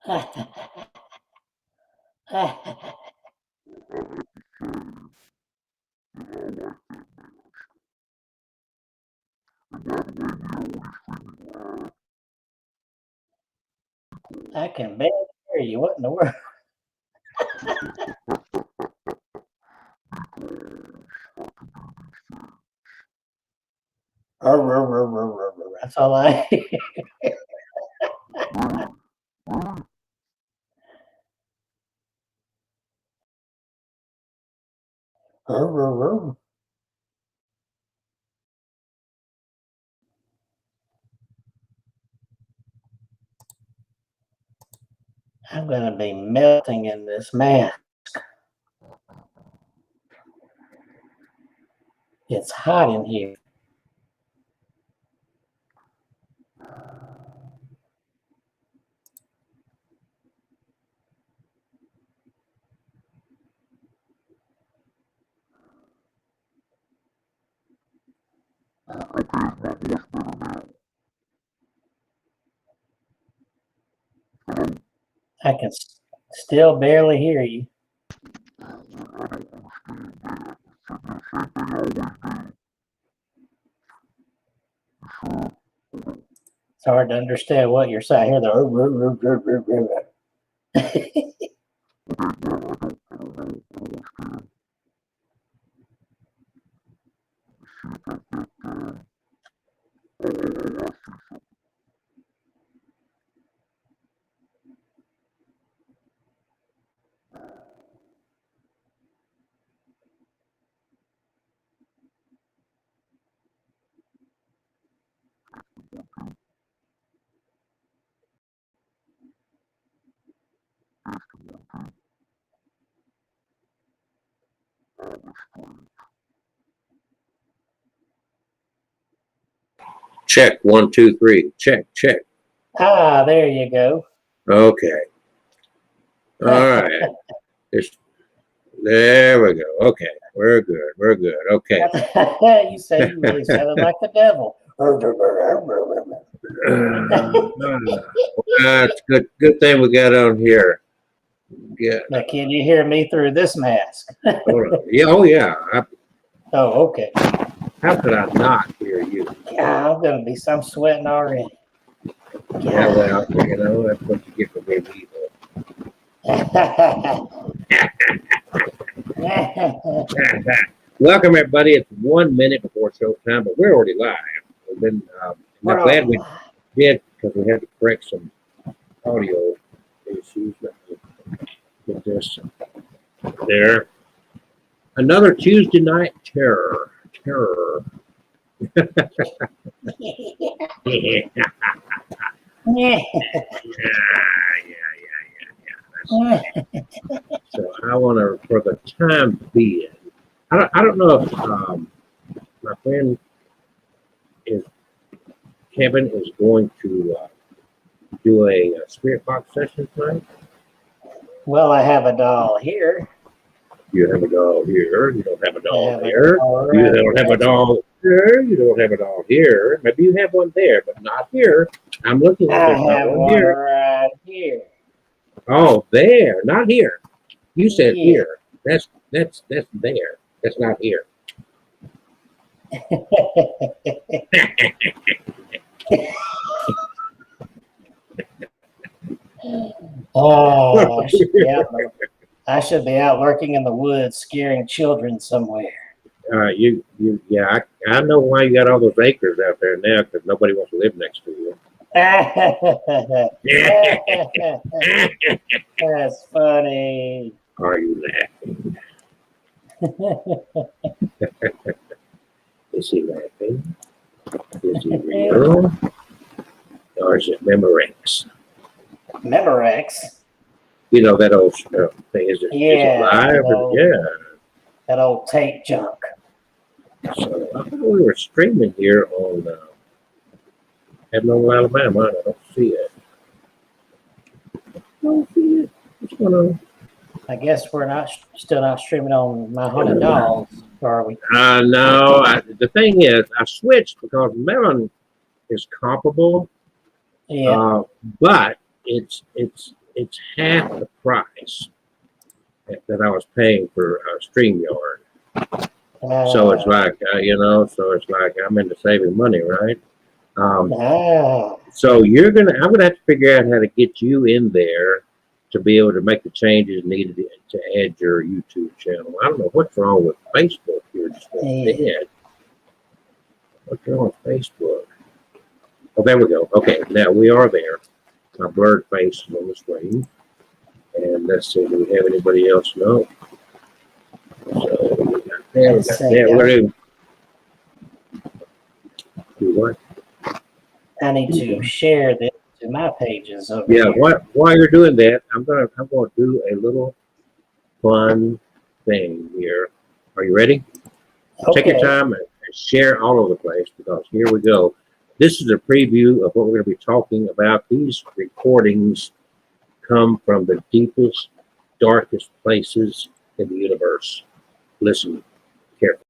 I can barely hear you. What in the world? That's all I hear. I'm gonna be melting in this mask. It's hot in here. I can still barely hear you. It's hard to understand what you're saying. I hear the Check, 1, 2, 3. Check. Ah, there you go. Okay. All right. There we go. Okay. We're good. Okay. You say you really sounded like the devil. That's good thing we got on here. Yeah. Now, can you hear me through this mask? Yeah. Oh, yeah. Oh, okay. How could I not hear you? Yeah, I'm gonna be some sweating already. Yeah, well, that's what you get for being evil. Welcome, everybody. It's 1 minute before showtime, but we're already live. We've been, I'm glad we did because we had to correct some audio issues. Get this there. Another Tuesday night terror. Yeah. So I want to, for the time being, I don't know if my friend Kevin is going to do a spirit box session tonight. Well, I have a doll here. You have a doll here. You don't have a doll have a there. doll You right don't have a doll there. You don't have a doll here. Maybe you have one there, but not here. I'm looking at I it. have one Here. right here. Oh, there, not here. You said Yeah. here. That's there. That's not here. Oh, I should be out working in the woods, scaring children somewhere. Yeah. I know why you got all those acres out there now, because nobody wants to live next to you. That's funny. Are you laughing? Is he laughing? Is he real? Or is it Memorex? Memorex? You know that old thing. Is it live? That old tape junk. So I thought we were streaming here on Edmond, Alabama. I don't see it. What's going on? I guess we're still not streaming on My Haunted Dolls, are we? No. The thing is, I switched because Melon is comparable. Yeah. But it's it's half the price that I was paying for StreamYard. So it's like, so it's like I'm into saving money, right? So I'm gonna have to figure out how to get you in there to be able to make the changes needed to add your YouTube channel. I don't know what's wrong with Facebook here. Just dead. What's wrong with Facebook? Oh, there we go. Okay, now we are there. My blurred face is on the screen. And let's see, do we have anybody else? No. So we got that. We're in. Do what? I need to share this to my pages over Yeah, here. while you're doing that, I'm gonna do a little fun thing here. Are you ready? Okay. Take your time and share all over the place because here we go. This is a preview of what we're going to be talking about. These recordings come from the deepest, darkest places in the universe. Listen carefully.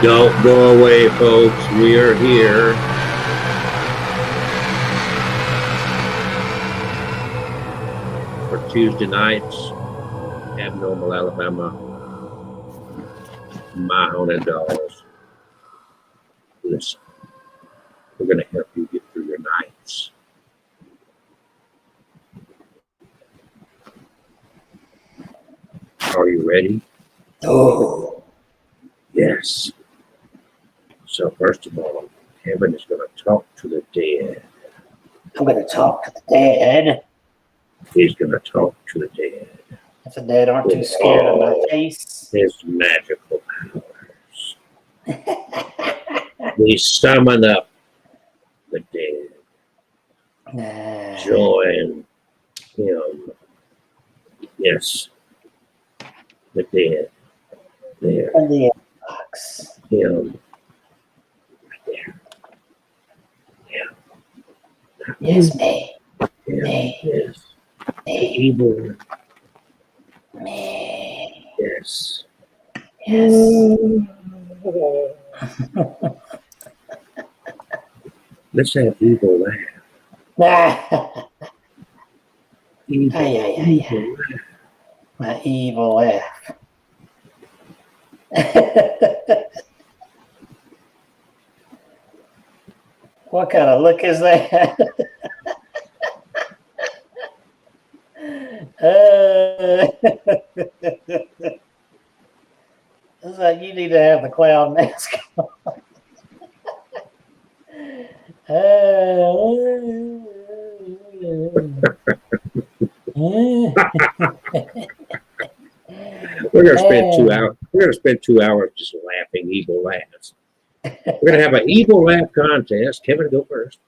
Don't go away, folks. We are here. For Tuesday nights, Abnormal Alabama, My Haunted Dolls. Listen, we're going to help you get through your nights. Are you ready? Oh. Yes. So first of all, Kevin is going to talk to the dead. I'm going to talk to the dead. He's going to talk to the dead. If the dead aren't too scared of my face. His magical powers. We summon up the dead. Join him. Yes. The dead. There. And the box. Him. Right there. Yeah. Yes, me. Yeah. Me. Yes. The Me. evil one. Me. Yes. Yes. Let's have evil laugh. Evil, evil laugh. My evil laugh. What kind of look is that? It's like you need to have the clown mask on. We're gonna spend 2 hours. We're gonna spend 2 hours just laughing evil laughs. We're gonna have an evil laugh contest. Kevin, go first.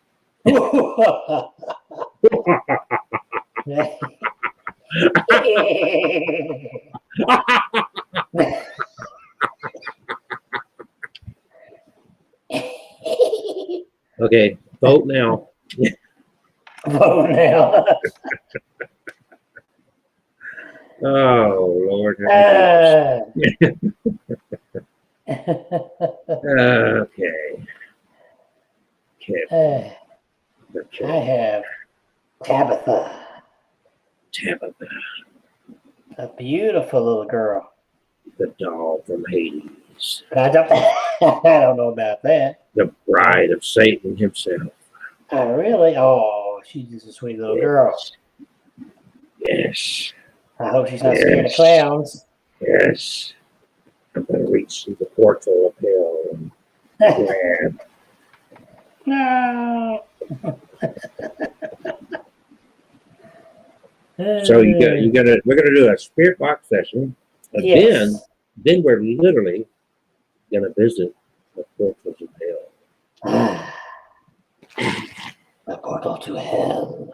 Okay, vote now. Vote now. Oh Lord. Okay. Kevin. I have Tabitha, Tabitha, a beautiful little girl. the doll from Hades. But I don't know about that. The bride of Satan himself. Really? Oh, she's just a sweet little girl. Yes. I hope she's not scared of clowns. Yes. I'm going to reach through the portal of hell and grab. No. So we're gonna do a spirit box session, and yes. then we're literally gonna visit the portals of hell. The portal to hell.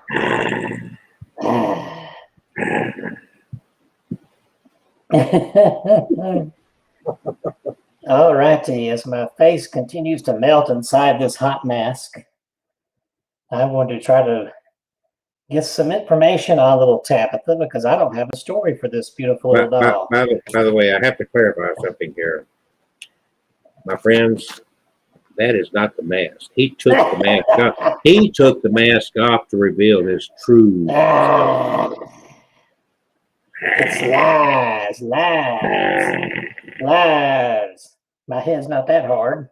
All righty, as my face continues to melt inside this hot mask, I want to try to get some information on little Tabitha because I don't have a story for this beautiful little doll. By the way, I have to clarify something here. My friends, that is not the mask. He took the mask off. He took the mask off to reveal his true self. It's lies. My head's not that hard.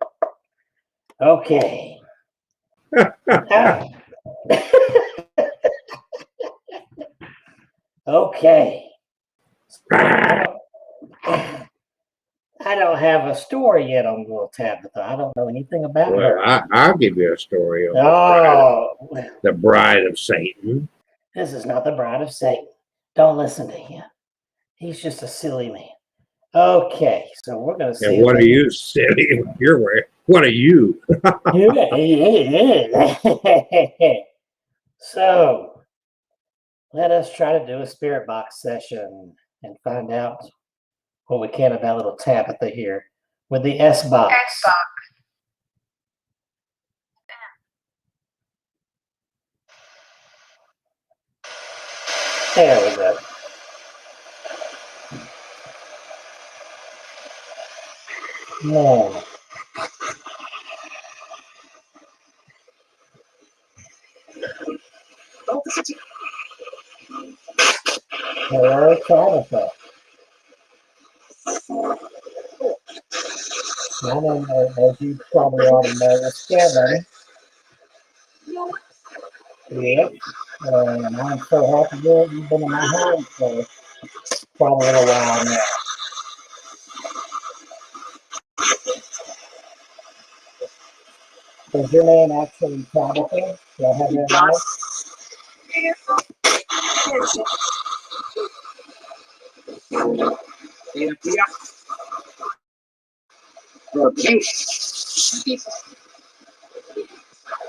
Okay. Okay. I don't have a story yet on little Tabitha. I don't know anything about her. I'll give you a story on the bride of Satan. This is not the bride of Satan. Don't listen to him. He's just a silly man. Okay, so we're going to see. And what are you, silly? You're wearing. What are you? So, let us try to do a spirit box session and find out what we can about little Tabitha here with the S box. There we go. Now, hello, Tabitha. My name, as you probably already know, is Kevin. Yep. And I'm so happy that you've been in my home for probably a little while now. Is your name actually Tabitha? Do I have that right?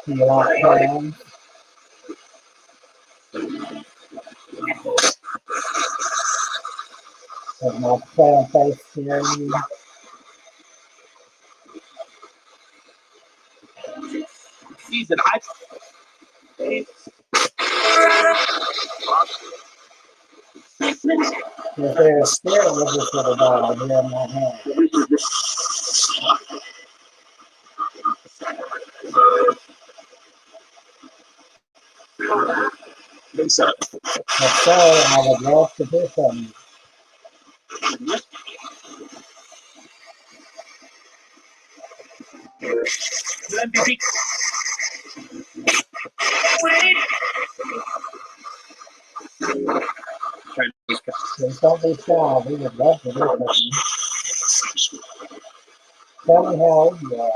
Do you like clowns? Does my clown face scare you? Is there a spirit with this little doll here in my hand? If so, I would love to hear from you. Please don't be shy. We would love to hear from you. Tell me how old you are.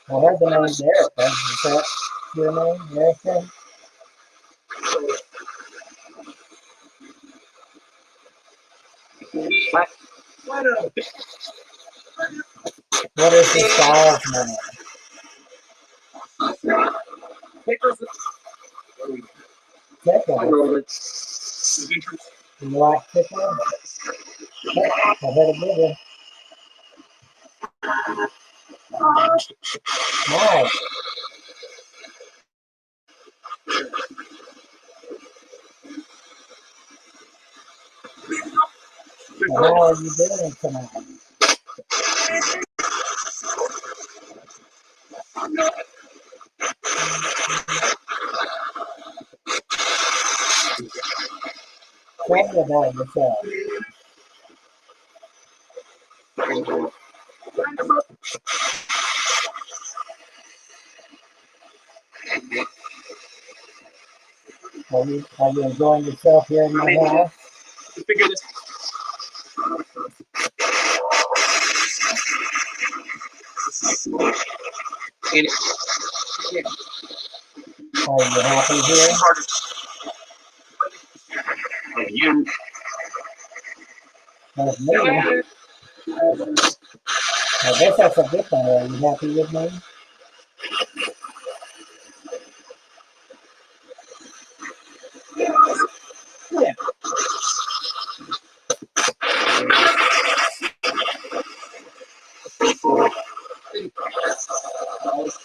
I heard the name Erica. Is that your name, Erica? What is this doll's name? Tickle. Do you like Tickle? I heard a good one. Nice. So how are you doing tonight? Tell me about yourself. Are you enjoying yourself here in my house? Are you happy here? With me? I guess that's a good thing. Are you happy with me?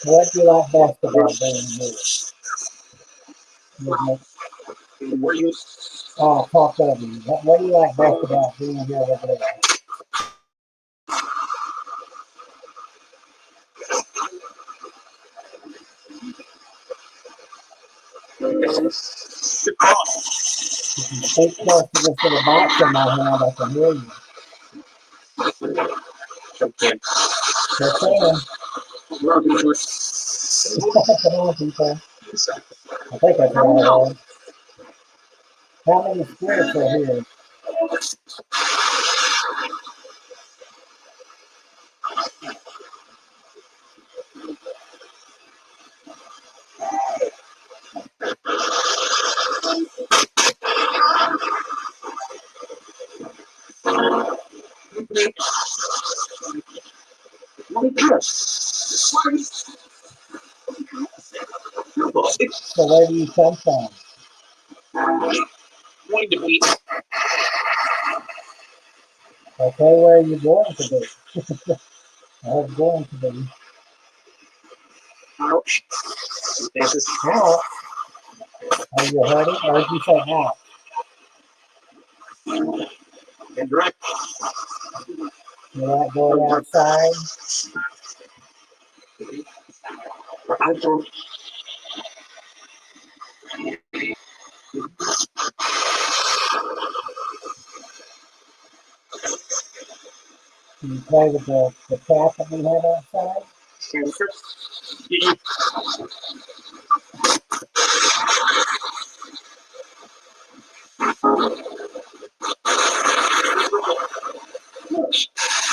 What do you like best about being here? With me? Oh, talk over you. What do you like best about being here with me? If you speak close to this little box in my hand, I can hear you. Sure can. Come on, people. I think that's what I heard. How many spirits are here? So where do you come from? Okay, where are you going to be? I was going to be. Ouch. Out? Are you hurting? Or did you say out? You like going outside? Do you play with the cat that we have outside?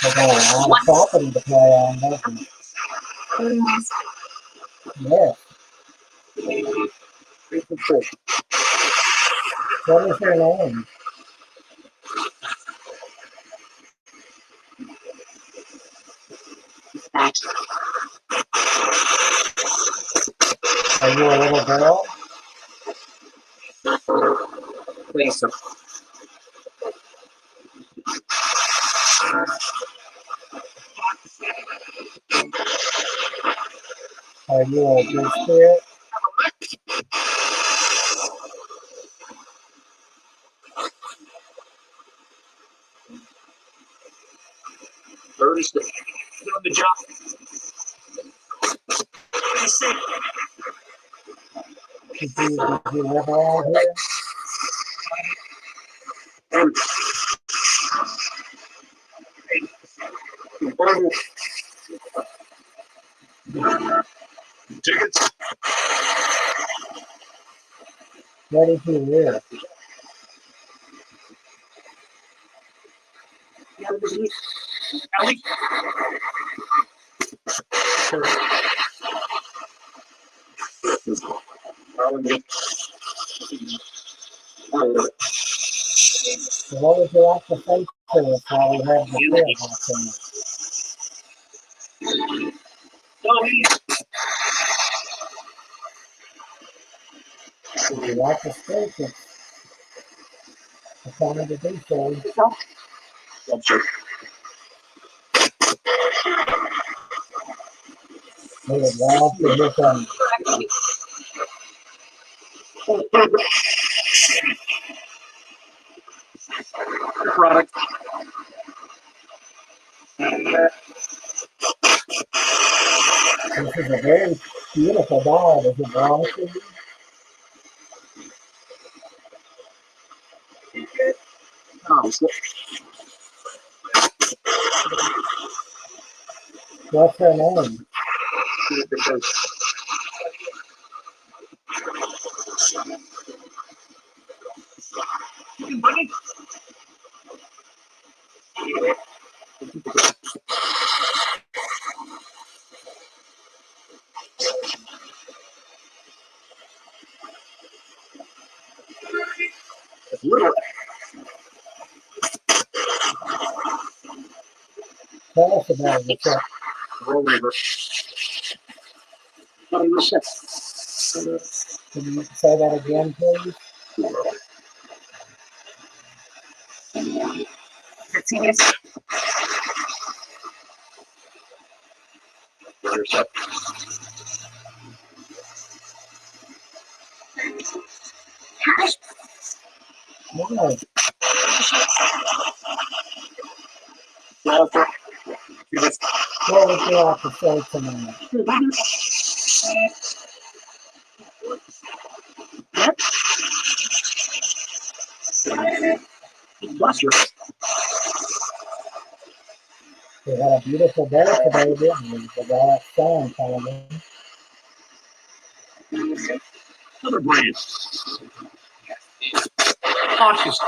They got a lot of property to play on, don't we? Yes. What is your name? Are you a little girl? Are you a good spirit? Did you live around here? tickets. Ready to live. So what would you like to say to us while we have the field happening? If you like to speak, it's the time to do so. We would love to hear from you. Product. This is a very beautiful dog. Does it belong to you? What's her name? Tell us about yourself. Roll over. Can you say that again, please? No. What would you like to say tonight? We had a beautiful day today, didn't we? The bright sun coming Other brand. Cautious.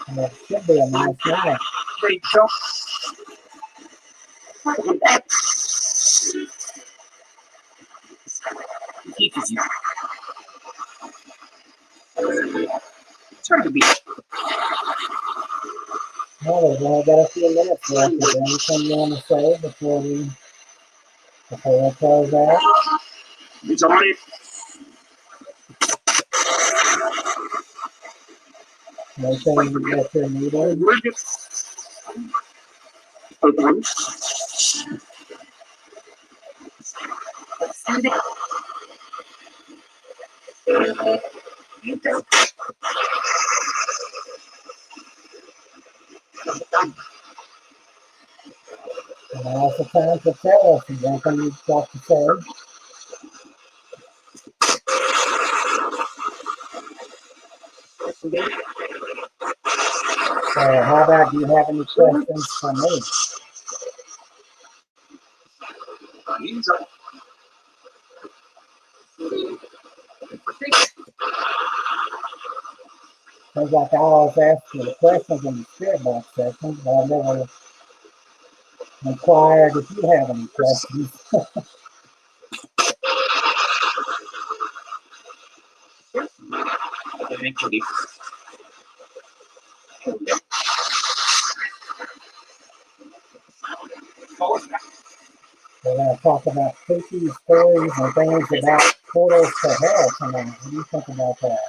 in. And it should be a nice night. Great job. Teaches you. It's hard to beat. Well, we've only got a few minutes left. Is there anything you want to say before we close out? It's already. Anything that you're needing? We're just. Open. And now's the time to tell us anything you've got to say. How about, do you have any questions for me? Seems like I always ask you the questions in the spirit box section, but I've never inquired if you have any questions. We're going to talk about spooky stories and things about portals to hell tonight. What do you think about that?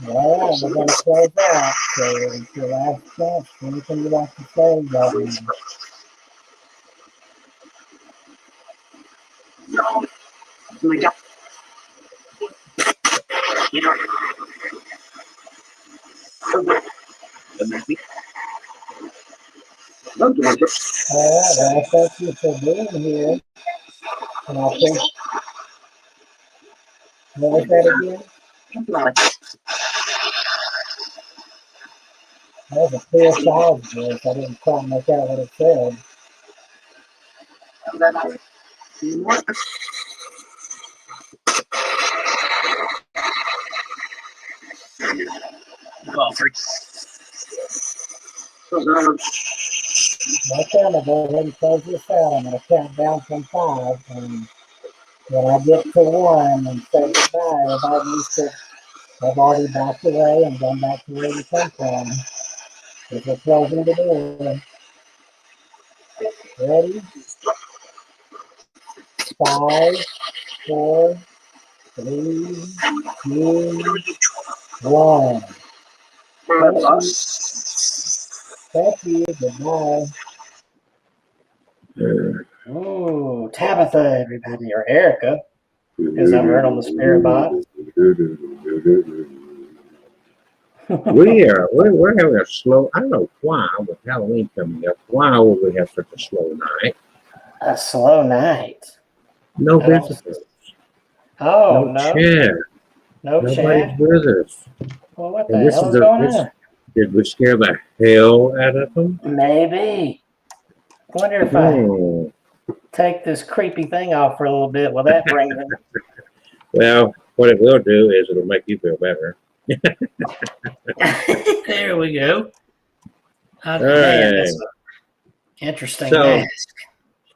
Well, we're going to close out. So it's your last chance. Anything you'd like to say, Gavin? something like that. All right, well, thank you for being here. And I'll think, what was that again? Something like that. That was a clear size voice. I didn't quite make out what it said. You know what? Well, Okay, I'm going to go ahead and close this out. I'm going to count down from 5. And when I get to 1 and say goodbye, everybody needs to have already backed away and gone back to where you come from. If we're closing the door. Ready? 5, 4, 3, 2, 1. Thank you. Goodbye. Oh, Tabitha, everybody, or Erica, as I heard on the spirit box. We're having a slow. I don't know why with Halloween coming up. Why would we have such a slow night? A slow night. No I don't- visitors. Oh, No no. chat. No Nobody's chat. with us. Well, what And the this hell is is going on? Did we scare the hell out of them? Maybe. I wonder if I take this creepy thing off for a little bit. Will that bring them? Well, what it will do is it'll make you feel better. There we go. All Man, right. that's an interesting So- mask.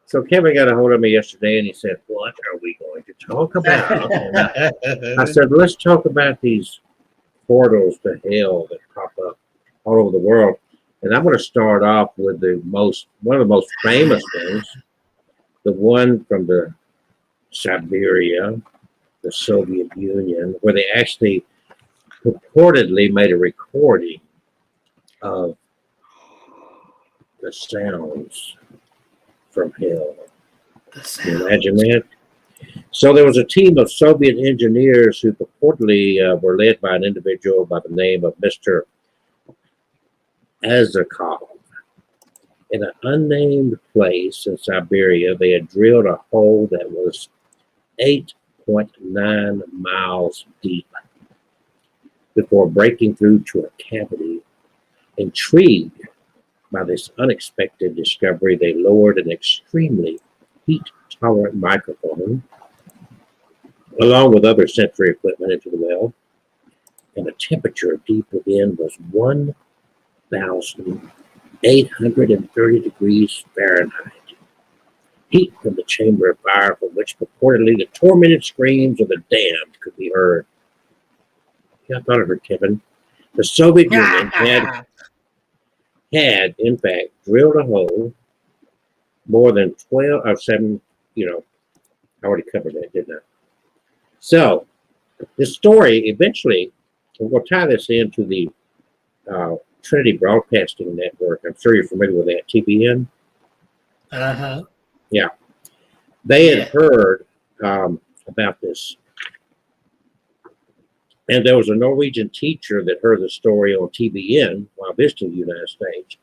So Kevin got a hold of me yesterday and he said, "What are we going to talk about?" I said, "Let's talk about these portals to hell that pop up all over the world." And I'm going to start off with one of the most famous ones, the one from the Siberia, the Soviet Union, where they actually purportedly made a recording of the sounds from hell. Can you imagine that? So there was a team of Soviet engineers who purportedly were led by an individual by the name of Mr. Azarkov. In an unnamed place in Siberia, they had drilled a hole that was 8.9 miles deep before breaking through to a cavity. Intrigued by this unexpected discovery, they lowered an extremely heat-tolerant microphone along with other sensory equipment into the well, and the temperature deep within was 1,830 degrees Fahrenheit. Heat from the chamber of fire from which purportedly the tormented screams of the damned could be heard. Yeah, I thought of it, Kevin. The Soviet Union had, in fact, drilled a hole more than 12 or 7, I already covered that, didn't I? So, the story eventually, we're going to tie this into the Trinity Broadcasting Network. I'm sure you're familiar with that, TBN. Uh-huh. Yeah. They had heard about this. And there was a Norwegian teacher that heard the story on TBN while visiting the United States.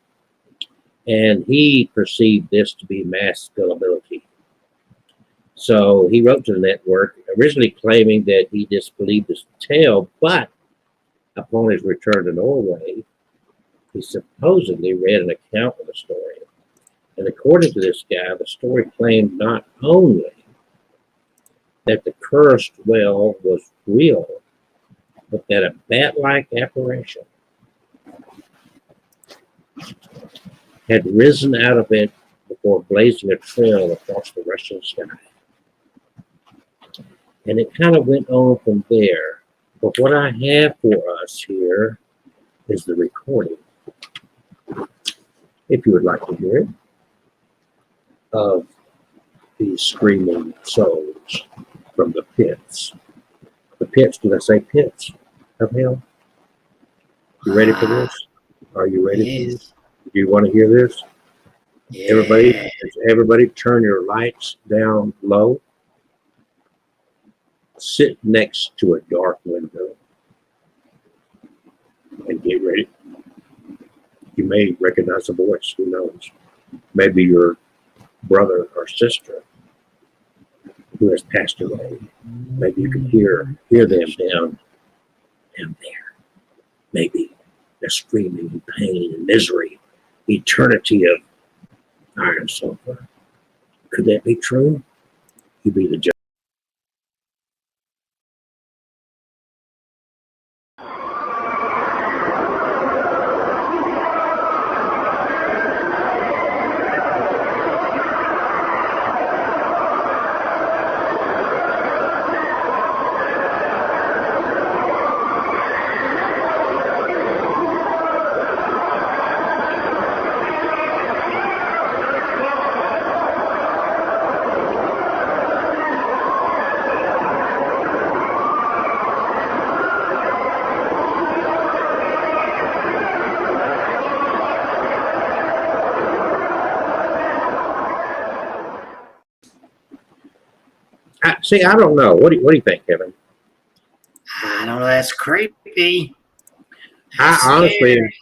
And he perceived this to be mass gullibility. So he wrote to the network, originally claiming that he disbelieved this tale, but upon his return to Norway, he supposedly read an account of the story. And according to this guy, the story claimed not only that the cursed well was real, but that a bat-like apparition had risen out of it before blazing a trail across the Russian sky. And it kind of went on from there. But what I have for us here is the recording, if you would like to hear it, of these screaming souls from the pits. The pits, did I say pits of hell? You ready for this? Are you ready for this? Do you want to hear this? Yeah. Everybody turn your lights down low. Sit next to a dark window and get ready. You may recognize the voice, who knows? maybe your brother or sister who has passed away. Maybe you can hear them down there. Maybe they're screaming in pain and misery, eternity of iron and sulfur. Could that be true? You be the judge. See, I don't know. What do you think, Kevin? I don't know. That's creepy. I honestly, Scary.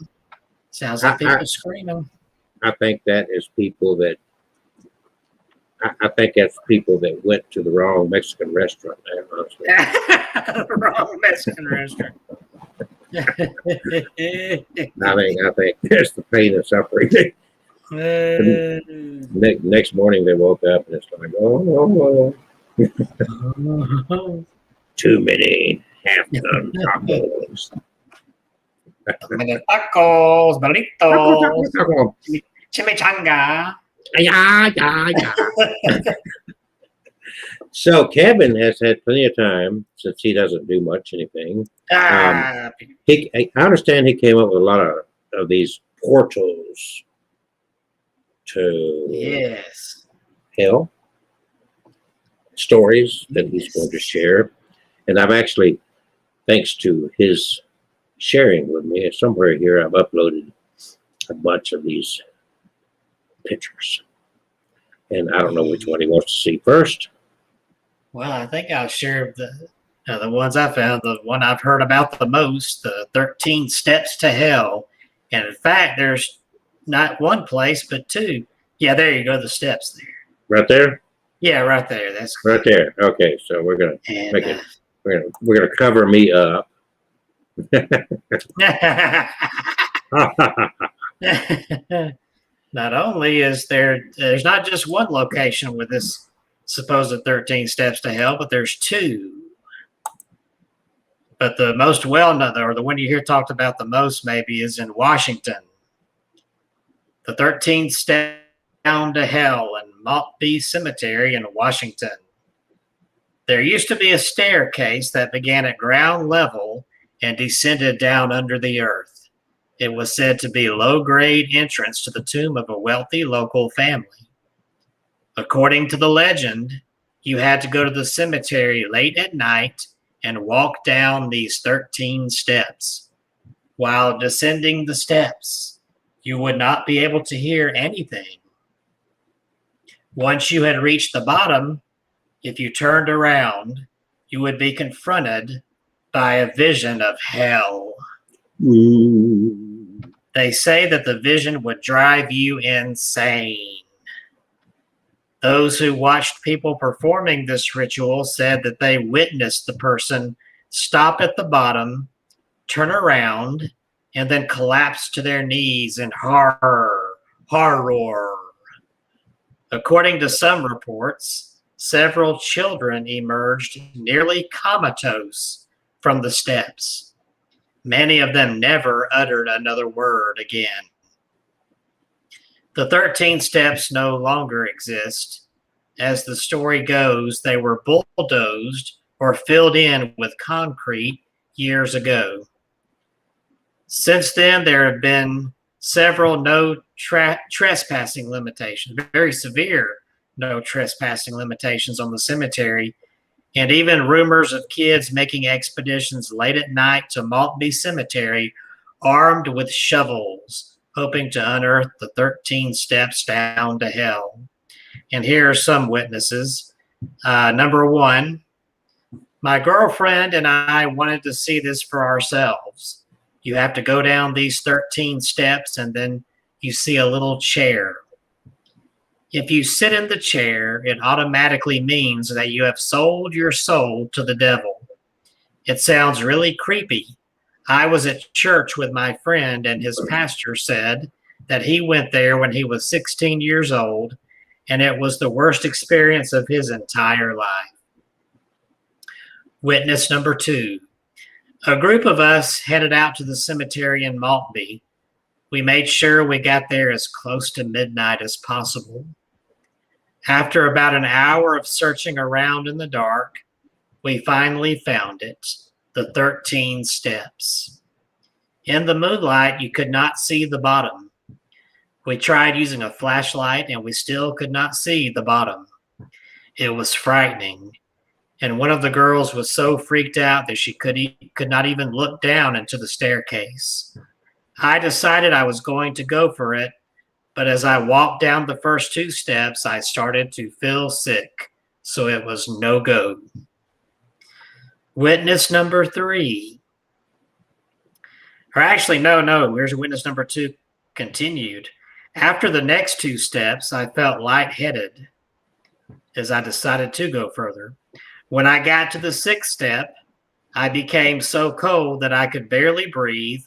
Sounds like people screaming. I think that is people that. I think that's people that went to the wrong Mexican restaurant. Honestly, Wrong Mexican restaurant. I think that's the pain and suffering. Next morning they woke up and it's like, oh. Too many half-done tacos. Tacos, burritos, chimichanga. Yeah. So Kevin has had plenty of time since he doesn't do much anything. I understand he came up with a lot of these portals to hell stories that he's going to share. And I've actually, thanks to his sharing with me, somewhere here I've uploaded a bunch of these pictures. And I don't know which one he wants to see first. Well, I think I'll share the ones I found. The one I've heard about the most, the 13 Steps to Hell. And in fact, there's not one place, but two. Yeah, there you go, the steps there. Right there? Yeah, right there. That's right there. Okay, so we're gonna make it. We're gonna cover me up. Not only is there's not just one location with this supposed 13 steps to hell, but there's two. But the most well-known, or the one you hear talked about the most maybe, is in Washington. The 13 steps down to hell in Maltby Cemetery in Washington. There used to be a staircase that began at ground level and descended down under the earth. It was said to be a low-grade entrance to the tomb of a wealthy local family. According to the legend, you had to go to the cemetery late at night and walk down these 13 steps. While descending the steps, you would not be able to hear anything. Once you had reached the bottom, if you turned around, you would be confronted by a vision of hell. They say that the vision would drive you insane. Those who watched people performing this ritual said that they witnessed the person stop at the bottom, turn around, and then collapse to their knees in horror. According to some reports, several children emerged nearly comatose from the steps. Many of them never uttered another word again. The 13 steps no longer exist. As the story goes, they were bulldozed or filled in with concrete years ago. Since then, there have been several no trespassing limitations, very severe no trespassing limitations on the cemetery, and even rumors of kids making expeditions late at night to Maltby Cemetery armed with shovels, hoping to unearth the 13 steps down to hell. And here are some witnesses. Number one, my girlfriend and I wanted to see this for ourselves. You have to go down these 13 steps and then you see a little chair. If you sit in the chair, it automatically means that you have sold your soul to the devil. It sounds really creepy. I was at church with my friend, and his pastor said that he went there when he was 16 years old, and it was the worst experience of his entire life. Witness number 2. A group of us headed out to the cemetery in Maltby. We made sure we got there as close to midnight as possible. After about an hour of searching around in the dark, we finally found it, the 13 steps. In the moonlight, you could not see the bottom. We tried using a flashlight, and we still could not see the bottom. It was frightening, and one of the girls was so freaked out that she could not even look down into the staircase. I decided I was going to go for it, but as I walked down the first 2 steps, I started to feel sick, so it was no go. Witness number 3. Or actually, no, here's witness number 2 continued. After the next 2 steps, I felt lightheaded as I decided to go further. When I got to the 6th step, I became so cold that I could barely breathe,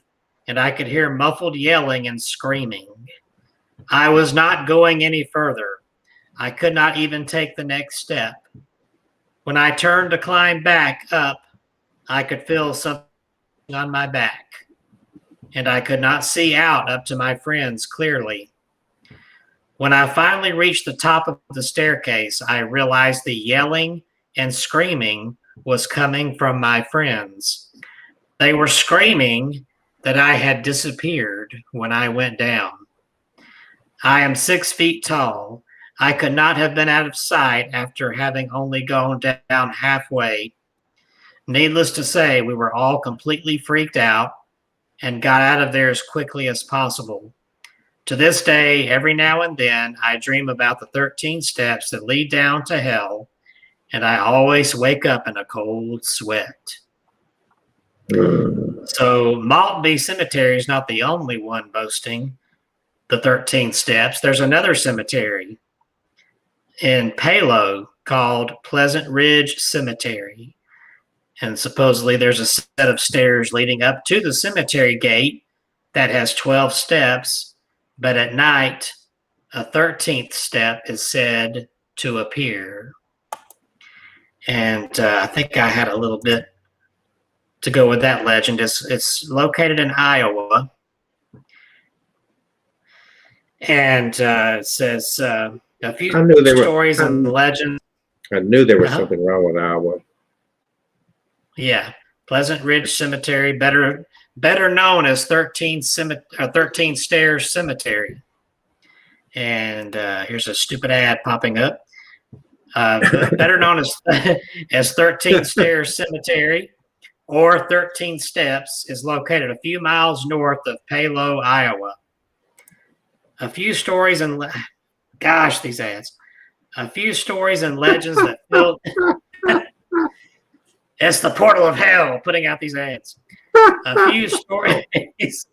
and I could hear muffled yelling and screaming. I was not going any further. I could not even take the next step. When I turned to climb back up, I could feel something on my back, and I could not see out up to my friends clearly. When I finally reached the top of the staircase, I realized the yelling and screaming was coming from my friends. They were screaming that I had disappeared when I went down. I am 6 feet tall. I could not have been out of sight after having only gone down halfway. Needless to say, we were all completely freaked out and got out of there as quickly as possible. To this day, every now and then, I dream about the 13 steps that lead down to hell, and I always wake up in a cold sweat. So Maltby Cemetery is not the only one boasting the 13 steps. There's another cemetery in Palo called Pleasant Ridge Cemetery. And supposedly there's a set of stairs leading up to the cemetery gate that has 12 steps, but at night, a 13th step is said to appear. And I think I had a little bit to go with that legend. It's located in Iowa. And it says a few stories and legends. I knew there was something wrong with Iowa. Yeah, Pleasant Ridge Cemetery, better known as 13 Stairs Cemetery. And here's a stupid ad popping up. Better known as 13 Stairs Cemetery or 13 Steps, is located a few miles north of Palo, Iowa. A few stories and these ads. A few stories and legends that filled. It's the portal of hell putting out these ads. A few stories.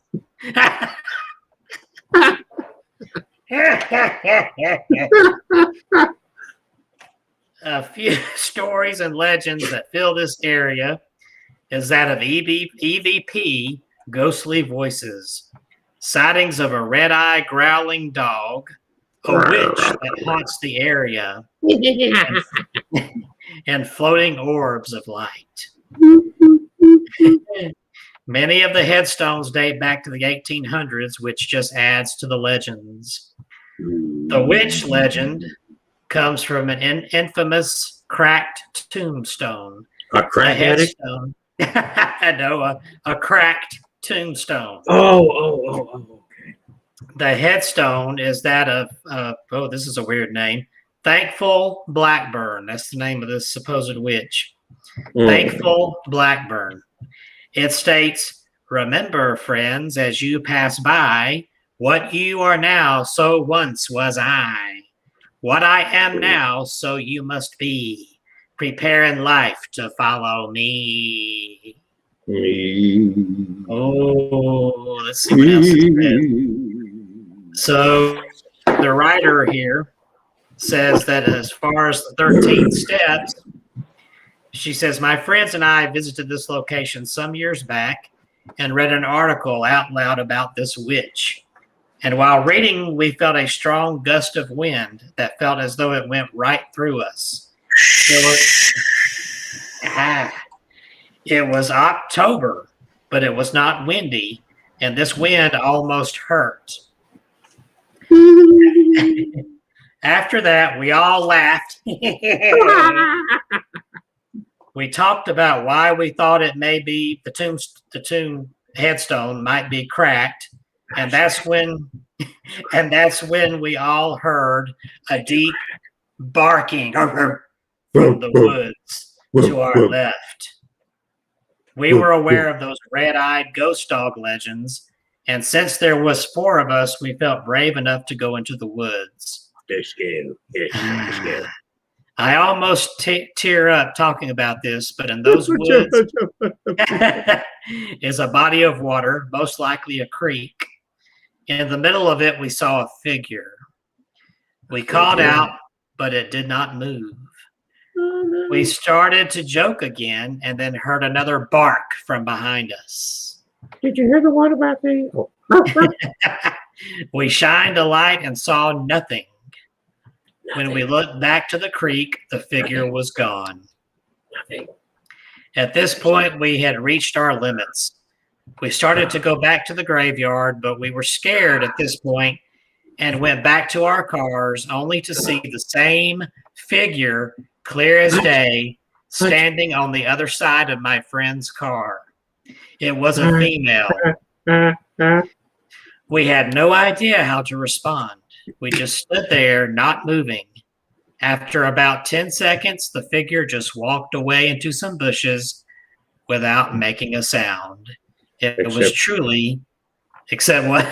A few stories and legends that fill this area is that of EVP ghostly voices, sightings of a red-eye growling dog, a witch that haunts the area, and floating orbs of light. Many of the headstones date back to the 1800s, which just adds to the legends. The witch legend comes from an infamous cracked tombstone. A crack headstone. No, a cracked tombstone. Oh, okay. The headstone is that of, this is a weird name, Thankful Blackburn. That's the name of this supposed witch. Thankful Blackburn. It states, "Remember, friends, as you pass by, what you are now, so once was I. What I am now, so you must be. Prepare in life to follow me." Oh, let's see what else it says. So the writer here says that as far as the 13 steps, she says, my friends and I visited this location some years back and read an article out loud about this witch. And while reading, we felt a strong gust of wind that felt as though it went right through us. It was October, but it was not windy, and this wind almost hurt. After that, we all laughed. We talked about why we thought it may be the tomb headstone might be cracked, and that's when we all heard a deep barking from the woods to our left. We were aware of those red-eyed ghost dog legends, and since there was 4 of us, we felt brave enough to go into the woods. They're scared. They're scared. I almost tear up talking about this, but in those woods is a body of water, most likely a creek. In the middle of it, we saw a figure. We called out, but it did not move. We started to joke again and then heard another bark from behind us. Did you hear the one about the? Oh. We shined a light and saw nothing. When we looked back to the creek, the figure was gone. Nothing. At this point, we had reached our limits. We started to go back to the graveyard, but we were scared at this point and went back to our cars only to see the same figure, clear as day, standing on the other side of my friend's car. It was a female. We had no idea how to respond. We just stood there, not moving. After about 10 seconds, the figure just walked away into some bushes without making a sound. It was truly, except what?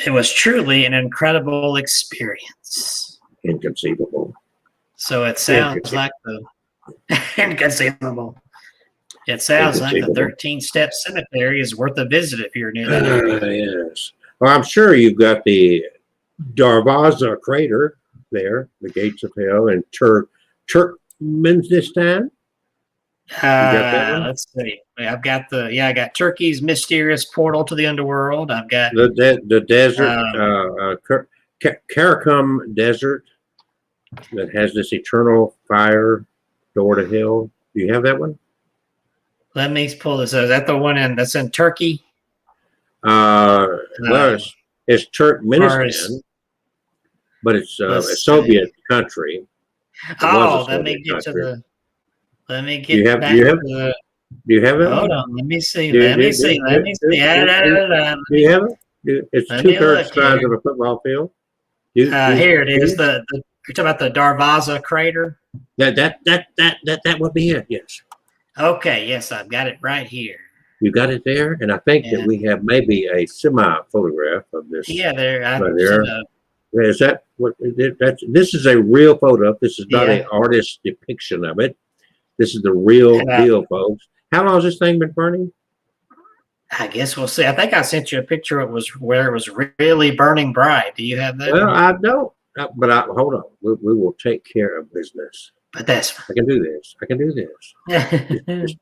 It was truly an incredible experience. Inconceivable. So it sounds like the inconceivable. It sounds like the 13-step cemetery is worth a visit if you're near that area. Yes. Well, I'm sure you've got the Darvaza crater there, the gates of hell, and Turkmenistan. Let's see. I got Turkey's mysterious portal to the underworld. I've got the desert, Karakum Desert, that has this eternal fire door to hell. Do you have that one? Let me pull this up. Is that the one that's in Turkey? Well, it's Turkmenistan, but it's a Soviet country. Let me get back to the. Do you have it? Hold on. Let me see. Do you have it? It's 2/3 size of a football field. Here it is. You're talking about the Darvaza crater. That would be it. Yes. Okay. Yes, I've got it right here. You got it there, and I think that we have maybe a semi-photograph of this. Yeah, there. Right there. Is that what? This is a real photo. This is not an artist's depiction of it. This is the real deal, folks. How long has this thing been burning? I guess we'll see. I think I sent you a picture. It was where it was really burning bright. Do you have that? Well, I don't. But hold on. We will take care of business. But that's fine. I can do this. Just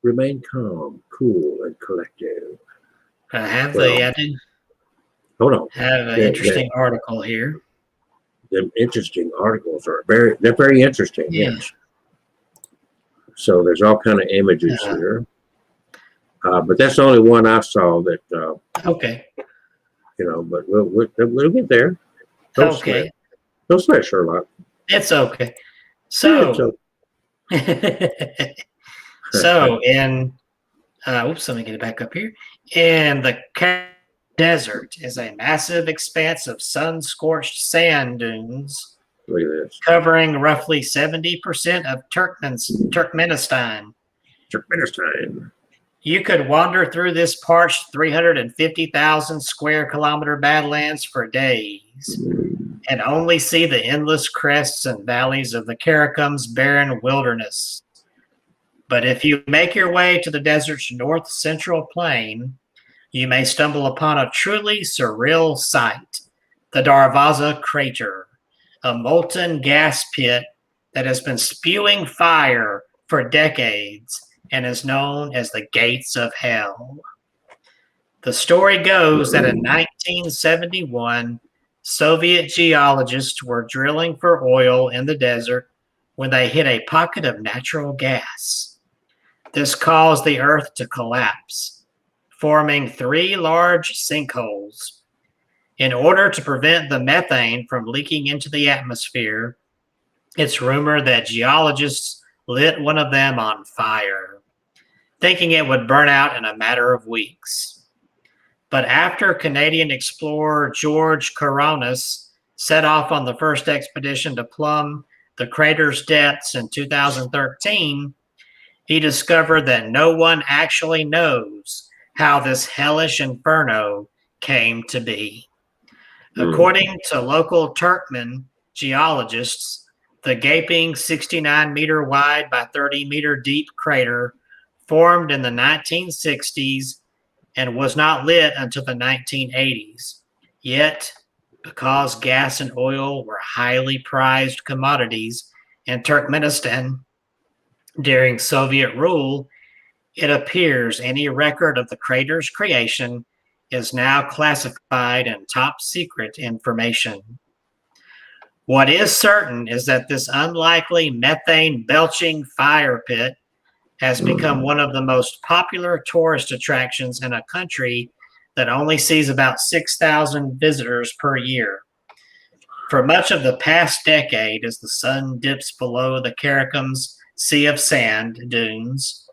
remain calm, cool, and collective. I do. Hold on. I have an interesting article here. The interesting articles are very interesting. Yeah. Yes. So there's all kind of images here. But that's the only one I saw that. Okay. But we'll get there. Don't sweat, Sherlock. It's okay. So, so in, let me get it back up here. In the desert is a massive expanse of sun-scorched sand dunes. Look at this. Covering roughly 70% of Turkmenistan. You could wander through this parched 350,000 square kilometer badlands for days and only see the endless crests and valleys of the Karakum's barren wilderness. But if you make your way to the desert's north central plain, you may stumble upon a truly surreal sight. the Darvaza crater, a molten gas pit that has been spewing fire for decades and is known as the gates of hell. The story goes that in 1971, Soviet geologists were drilling for oil in the desert when they hit a pocket of natural gas. This caused the earth to collapse, forming 3 large sinkholes. In order to prevent the methane from leaking into the atmosphere, it's rumored that geologists lit one of them on fire, thinking it would burn out in a matter of weeks. But after Canadian explorer George Coronis set off on the first expedition to plumb the crater's depths in 2013, he discovered that no one actually knows how this hellish inferno came to be. According to local Turkmen geologists, the gaping 69-meter wide by 30-meter deep crater formed in the 1960s and was not lit until the 1980s. Yet, because gas and oil were highly prized commodities in Turkmenistan during Soviet rule, it appears any record of the crater's creation is now classified in top secret information. What is certain is that this unlikely methane belching fire pit has become one of the most popular tourist attractions in a country that only sees about 6,000 visitors per year. For much of the past decade, as the sun dips below the Karakum's sea of sand dunes,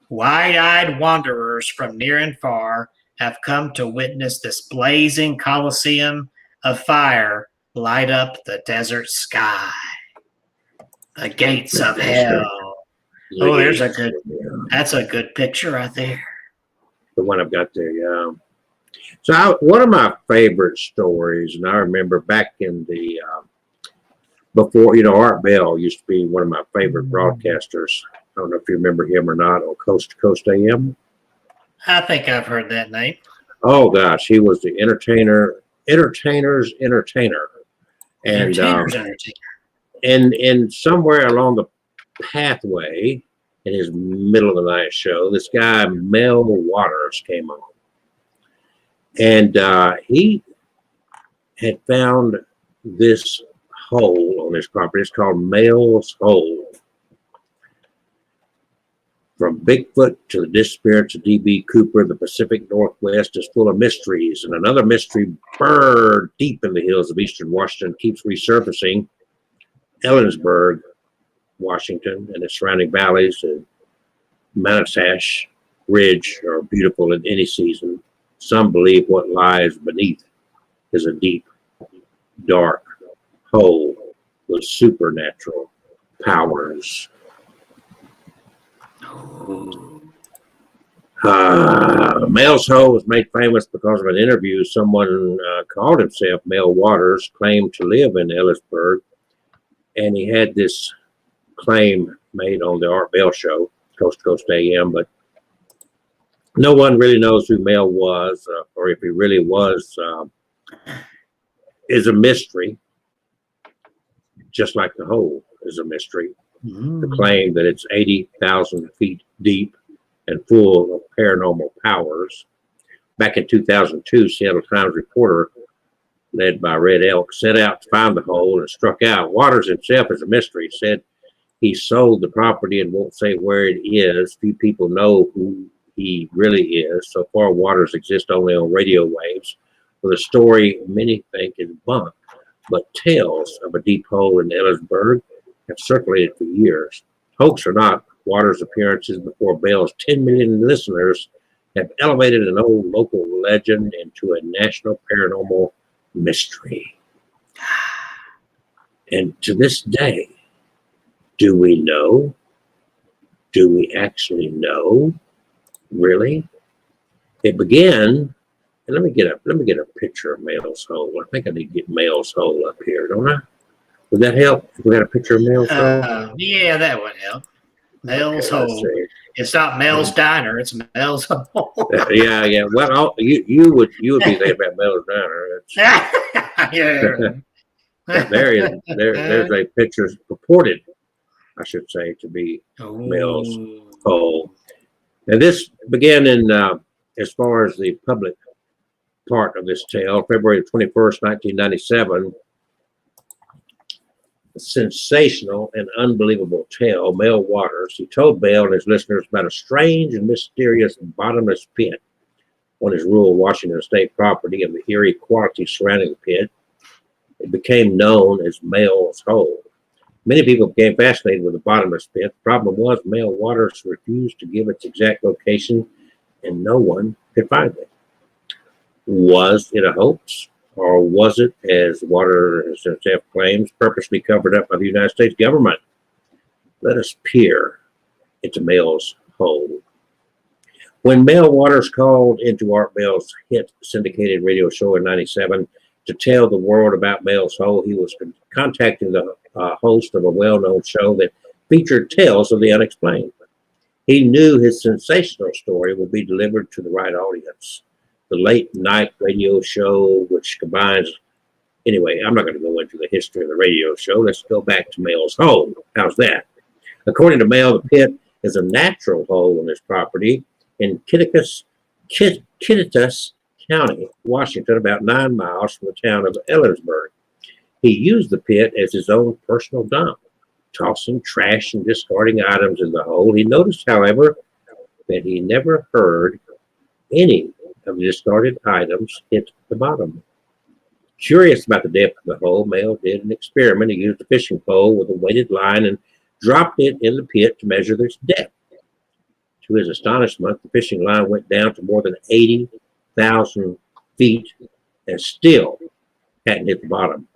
wide-eyed wanderers from near and far have come to witness this blazing coliseum of fire light up the desert sky. The gates of hell. Oh, that's a good picture right there. The one I've got there, yeah. So one of my favorite stories, and I remember back in the, before, Art Bell used to be one of my favorite broadcasters. I don't know if you remember him or not, on Coast to Coast AM. I think I've heard that name. Oh, gosh, he was the entertainer's entertainer. And and somewhere along the pathway in his middle of the night show, this guy Mel Waters came on, and he had found this hole on his property. It's called Mel's Hole. From Bigfoot to the disappearance of D.B. Cooper, the Pacific Northwest is full of mysteries, and another mystery buried deep in the hills of eastern Washington keeps resurfacing. Ellensburg, Washington, and its surrounding valleys and Manassas Ridge are beautiful in any season. Some believe what lies beneath is a deep, dark hole with supernatural powers. Mel's Hole was made famous because of an interview someone called himself Mel Waters claimed to live in Ellisburg, and he had this claim made on the Art Bell show, Coast to Coast AM, but no one really knows who Mel was, or if he really was, is a mystery, just like the hole is a mystery. The claim that it's 80,000 feet deep and full of paranormal powers. Back in 2002, Seattle Times reporter, led by Red Elk, set out to find the hole and struck out. Waters himself is a mystery, said he sold the property and won't say where it is. Few people know who he really is. So far, Waters exists only on radio waves, with a story many think is bunk, but tales of a deep hole in Ellisburg have circulated for years. Hoax or not, Waters' appearances before Bell's 10 million listeners have elevated an old local legend into a national paranormal mystery. And to this day, do we know? Do we actually know? Really? It began, and let me get a picture of Mel's Hole. I think I need to get Mel's Hole up here, don't I? Would that help if we got a picture of Mel's Hole? Yeah, that would help. Mel's Hole. It's not Mel's Diner. It's Mel's Hole. Yeah. Well, you would be thinking about Mel's Diner. Yeah. There's a picture purported, I should say, to be Mel's Hole. And this began in, as far as the public part of this tale, February 21st, 1997. A sensational and unbelievable tale. Mel Waters, he told Bell and his listeners about a strange and mysterious bottomless pit on his rural Washington state property and the eerie quality surrounding the pit. It became known as Mel's Hole. Many people became fascinated with the bottomless pit. The problem was Mel Waters refused to give its exact location, and no one could find it. Was it a hoax? Or was it, as Waters himself claims, purposely covered up by the United States government? Let us peer into Mel's Hole. When Mel Waters called into Art Bell's hit syndicated radio show in '97 to tell the world about Mel's Hole, he was contacting the host of a well-known show that featured tales of the unexplained. He knew his sensational story would be delivered to the right audience. The late night radio show, which combines, anyway, I'm not going to go into the history of the radio show. Let's go back to Mel's Hole. How's that? According to Mel, the pit is a natural hole on his property in Kittitas County, Washington, about 9 miles from the town of Ellensburg. He used the pit as his own personal dump, tossing trash and discarding items in the hole. He noticed, however, that he never heard any of the discarded items hit the bottom. Curious about the depth of the hole, Mel did an experiment. He used a fishing pole with a weighted line and dropped it in the pit to measure its depth. To his astonishment, the fishing line went down to more than 80,000 feet and still hadn't hit the bottom.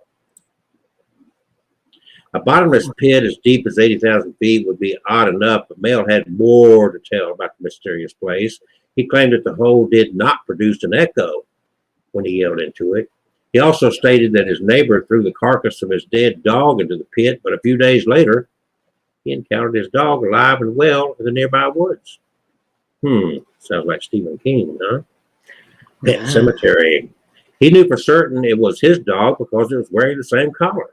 A bottomless pit as deep as 80,000 feet would be odd enough, but Mel had more to tell about the mysterious place. He claimed that the hole did not produce an echo when he yelled into it. He also stated that his neighbor threw the carcass of his dead dog into the pit, but a few days later, he encountered his dog alive and well in the nearby woods. Sounds like Stephen King, huh? Pet Cemetery. He knew for certain it was his dog because it was wearing the same collar.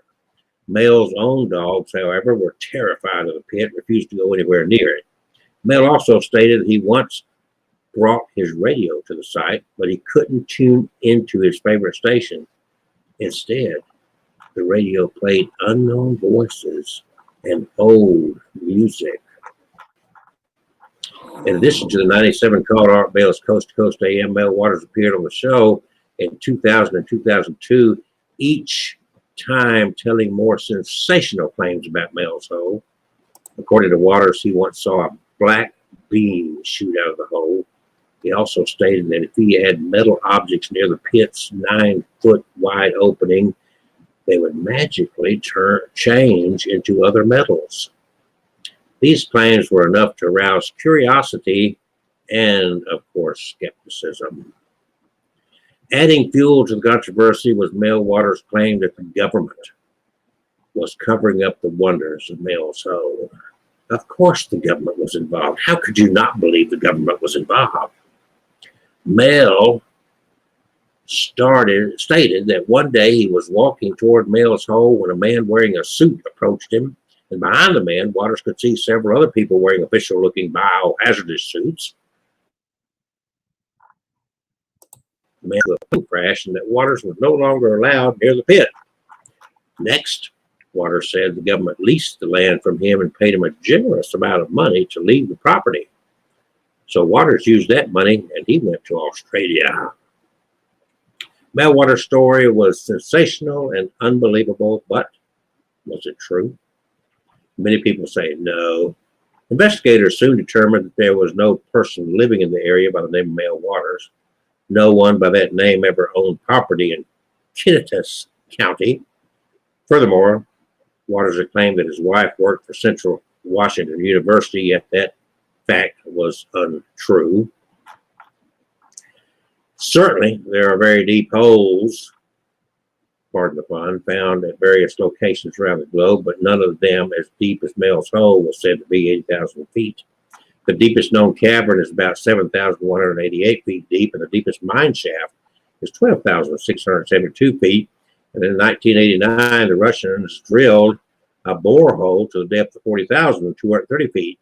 Mel's own dogs, however, were terrified of the pit, refused to go anywhere near it. Mel also stated that he once brought his radio to the site, but he couldn't tune into his favorite station. Instead, the radio played unknown voices and old music. In addition to the '97 call Art Bell's Coast to Coast AM, Mel Waters appeared on the show in 2000 and 2002, each time telling more sensational claims about Mel's Hole. According to Waters, he once saw a black beam shoot out of the hole. He also stated that if he had metal objects near the pit's 9-foot wide opening, they would magically change into other metals. These claims were enough to arouse curiosity and, of course, skepticism. Adding fuel to the controversy was Mel Waters' claim that the government was covering up the wonders of Mel's Hole. Of course the government was involved. How could you not believe the government was involved? Mel stated that one day he was walking toward Mel's Hole when a man wearing a suit approached him, and behind the man, Waters could see several other people wearing official-looking biohazardous suits. The man with a plane crash, and that Waters was no longer allowed near the pit. Next, Waters said the government leased the land from him and paid him a generous amount of money to leave the property. So Waters used that money and he went to Australia. Mel Waters' story was sensational and unbelievable, but was it true? Many people say no. Investigators soon determined that there was no person living in the area by the name of Mel Waters. No one by that name ever owned property in Kittitas County. Furthermore, Waters had claimed that his wife worked for Central Washington University, yet that fact was untrue. Certainly, there are very deep holes, pardon the pun, found at various locations around the globe, but none of them as deep as Mel's Hole was said to be 80,000 feet. The deepest known cavern is about 7,188 feet deep, and the deepest mine shaft is 12,672 feet. And in 1989, the Russians drilled a borehole to the depth of 40,230 feet.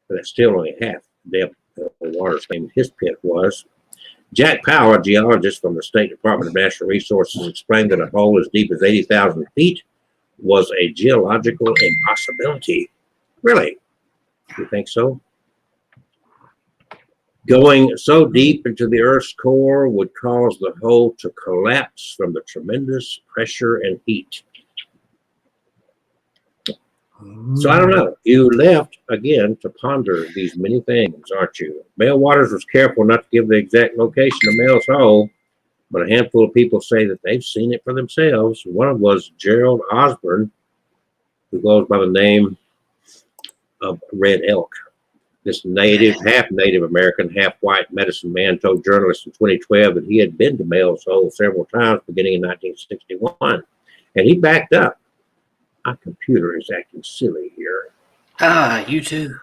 But that's still only half the depth of the water claimed his pit was. Jack Powell, a geologist from the State Department of Natural Resources, explained that a hole as deep as 80,000 feet was a geological impossibility. Really? You think so? Going so deep into the Earth's core would cause the hole to collapse from the tremendous pressure and heat. So I don't know. You left again to ponder these many things, aren't you? Mel Waters was careful not to give the exact location of Mel's hole, but a handful of people say that they've seen it for themselves. One of them was Gerald Osborne, who goes by the name of Red Elk. This half Native American, half white medicine man told journalists in 2012 that he had been to Mel's hole several times beginning in 1961. And he backed up. My computer is acting silly here. You too.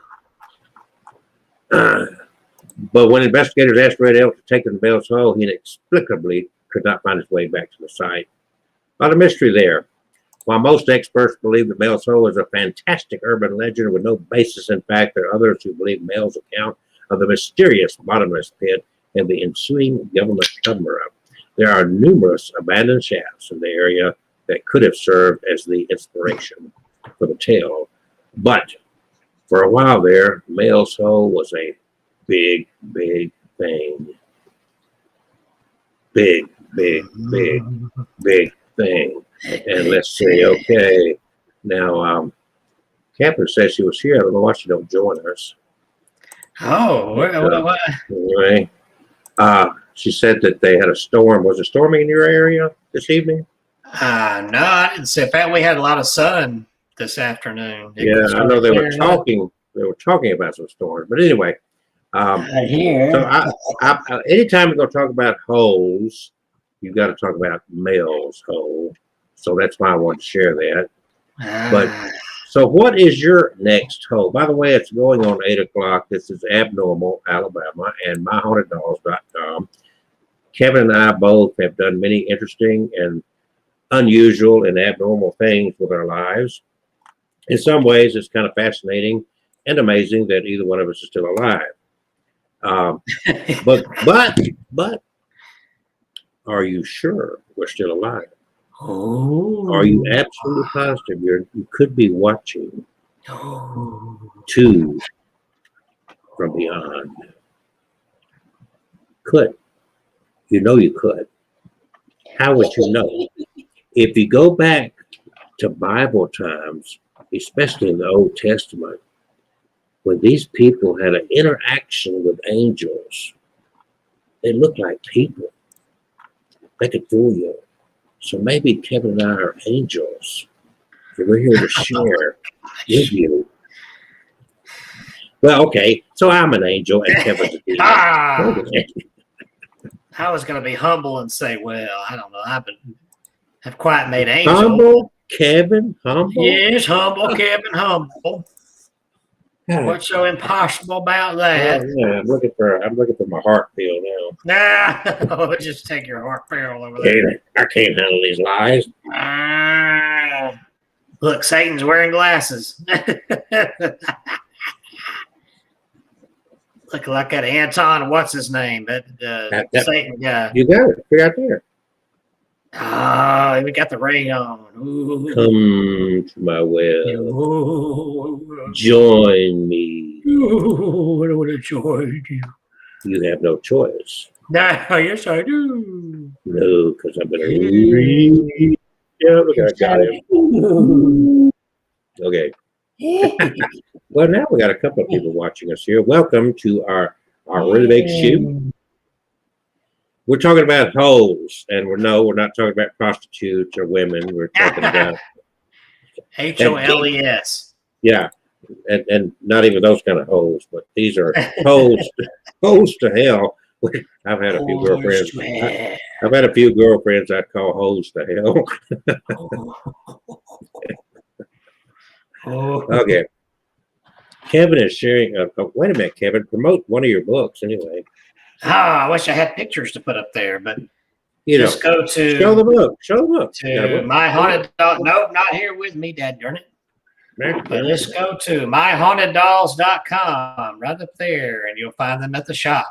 But when investigators asked Red Elk to take him to Mel's hole, he inexplicably could not find his way back to the site. A lot of mystery there. While most experts believe that Mel's Hole is a fantastic urban legend with no basis in fact, there are others who believe Mel's account of the mysterious bottomless pit and the ensuing government cover-up. There are numerous abandoned shafts in the area that could have served as the inspiration for the tale. But for a while there, Mel's Hole was a big, big thing. Big, big, big, big thing. And let's see, okay. Now, Catherine says she was here. I don't know why she don't join us. Oh, what? Anyway, she said that they had a storm. Was it storming in your area this evening? No, I didn't say. In fact, we had a lot of sun this afternoon. I know they were talking. They were talking about some storms. But anyway, here. So I anytime we're going to talk about holes, you've got to talk about Mel's hole. So that's why I wanted to share that. But so what is your next hole? By the way, it's going on 8 o'clock. This is Abnormal, Alabama, and myhaunteddogs.com. Kevin and I both have done many interesting and unusual and abnormal things with our lives. In some ways, it's kind of fascinating and amazing that either one of us is still alive. But are you sure we're still alive? Oh. Are you absolutely positive you could be watching two from beyond? Could. You know you could. How would you know? If you go back to Bible times, especially in the Old Testament, when these people had an interaction with angels, they looked like people. They could fool you. So maybe Kevin and I are angels. And we're here to share with you. Well, okay. So I'm an angel and Kevin's a demon. I was going to be humble and say, well, I don't know. I've quite made angel. Humble, Kevin, humble? Yes, humble, Kevin, humble. What's so impossible about that? Yeah, I'm looking for my heart pill now. Nah, just take your heart pill over there. I can't handle these lies. Look, Satan's wearing glasses. Looking like that Anton, what's his name? That Satan guy. You got it. You're out there. Oh, we got the ring on. Ooh. Come to my well. Ooh. Join me. Ooh, I don't want to join you. You have no choice. No, yes, I do. No, because I'm going to read. Yeah, look, I got him. Okay. Well, now we got a couple of people watching us here. Welcome to our really big shoot. We're talking about holes, and we're not talking about prostitutes or women. We're talking about HOLES. Yeah, and not even those kind of holes, but these are holes to hell. I've had a few girlfriends. I've had a few girlfriends I'd call holes to hell. Okay. Kevin is sharing. Wait a minute, Kevin. Promote one of your books anyway. Oh, I wish I had pictures to put up there, but You just know, go show the to book. Show the book. You got a book? my haunted doll. Nope, not here with me, Dad darn it. But just go to myhaunteddolls.com right up there, and you'll find them at the shop.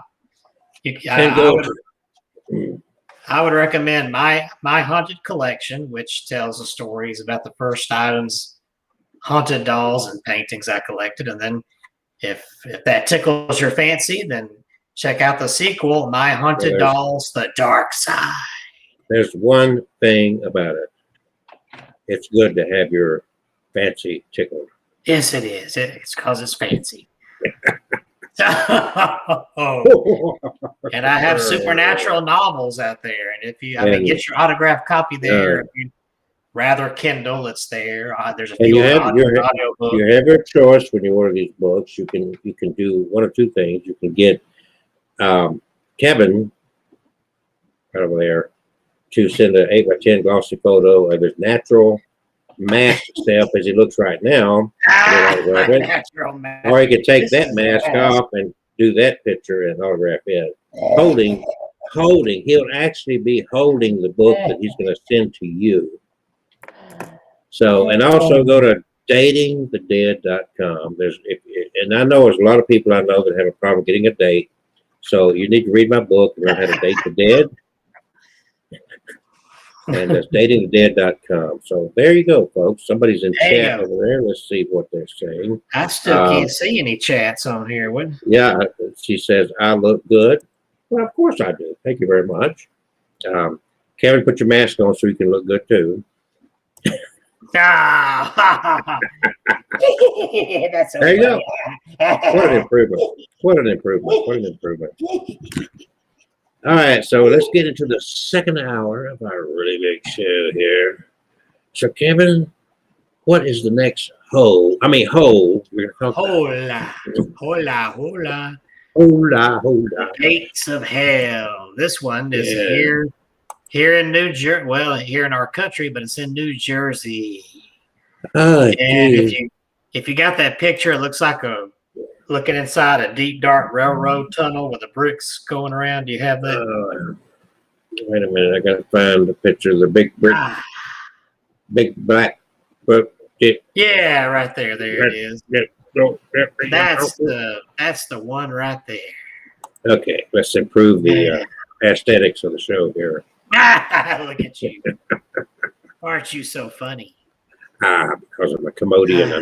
I would recommend my haunted collection, which tells the stories about the first items, haunted dolls, and paintings I collected. And then, if that tickles your fancy, then check out the sequel, My Haunted Dolls: The Dark Side. There's one thing about it. It's good to have your fancy tickled. Yes, it is. It's because it's fancy. And I have supernatural novels out there. And if you, get your autographed copy there. If you rather Kindle, it's there. There's a few audio books. You have your choice when you order these books. You can do one of two things. You can get Kevin right over there to send an 8x10 glossy photo of his natural mask self as he looks right now. Or he could take that mask off and do that picture and autograph it. Holding, he'll actually be holding the book that he's going to send to you. So, and also go to datingthedead.com. And I know there's a lot of people I know that have a problem getting a date. So you need to read my book and learn how to date the dead. And that's datingthedead.com. So there you go, folks. Somebody's in chat over there. Let's see what they're saying. I still can't see any chats on here. What? Yeah, she says, I look good. Well, of course I do. Thank you very much. Kevin, put your mask on so you can look good too. That's so there you funny. go. What an improvement. What an improvement. What an improvement. All right, so let's get into the second hour of our really big show here. So, Kevin, what is the next hole? We're Hola. Gates of Hell. This one is here in New Jersey. Well, here in our country, but it's in New Jersey. And if you got that picture, it looks like looking inside a deep, dark railroad tunnel with the bricks going around. Do you have that? Wait a minute. I got to find the picture of the big brick, big black book. Yeah, right there. There it is. That's the one right there. Okay, let's improve the aesthetics of the show here. Look at you. Aren't you so funny? Because I'm a Commodian.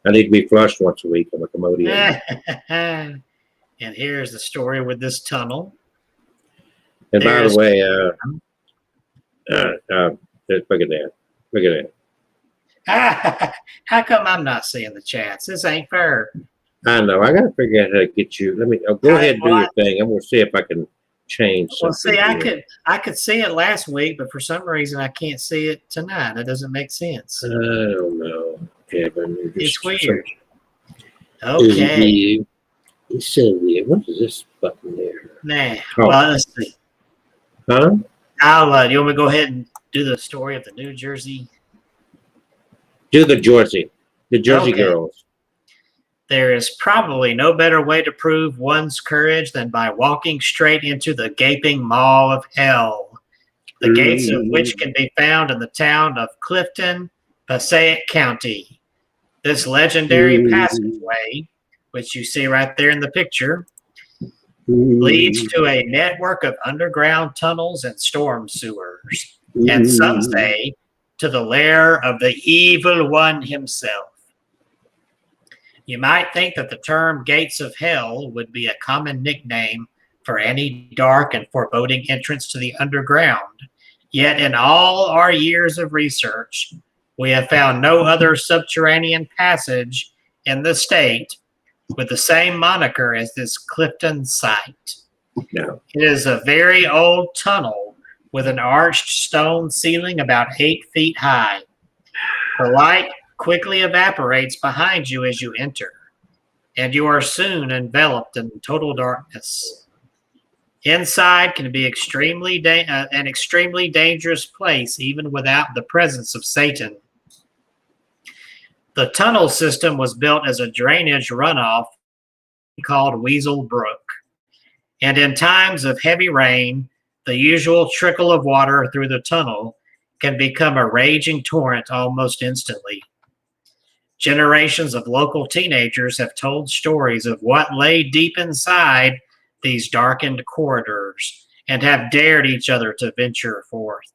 I need to be flushed once a week. I'm a Commodian. And here's the story with this tunnel. And by the way, look at that. Look at that. How come I'm not seeing the chats? This ain't fair. I know. I got to figure out how to get you. Go ahead and do your thing. I'm going to see if I can change something. Well, see, I could see it last week, but for some reason I can't see it tonight. That doesn't make sense. I don't know, Kevin. It's weird. Okay. It's so weird. What is this button there? Nah. Well, let's see. Huh? You want me to go ahead and do the story of the New Jersey? Do the Jersey girls. There is probably no better way to prove one's courage than by walking straight into the gaping maw of hell, the gates of which can be found in the town of Clifton, Passaic County. This legendary passageway, which you see right there in the picture, leads to a network of underground tunnels and storm sewers, and some say to the lair of the evil one himself. You might think that the term gates of hell would be a common nickname for any dark and foreboding entrance to the underground. Yet in all our years of research, we have found no other subterranean passage in the state with the same moniker as this Clifton site. No. It is a very old tunnel with an arched stone ceiling about 8 feet high. The light quickly evaporates behind you as you enter, and you are soon enveloped in total darkness. Inside can be an extremely dangerous place, even without the presence of Satan. The tunnel system was built as a drainage runoff called Weasel Brook. And in times of heavy rain, the usual trickle of water through the tunnel can become a raging torrent almost instantly. Generations of local teenagers have told stories of what lay deep inside these darkened corridors and have dared each other to venture forth.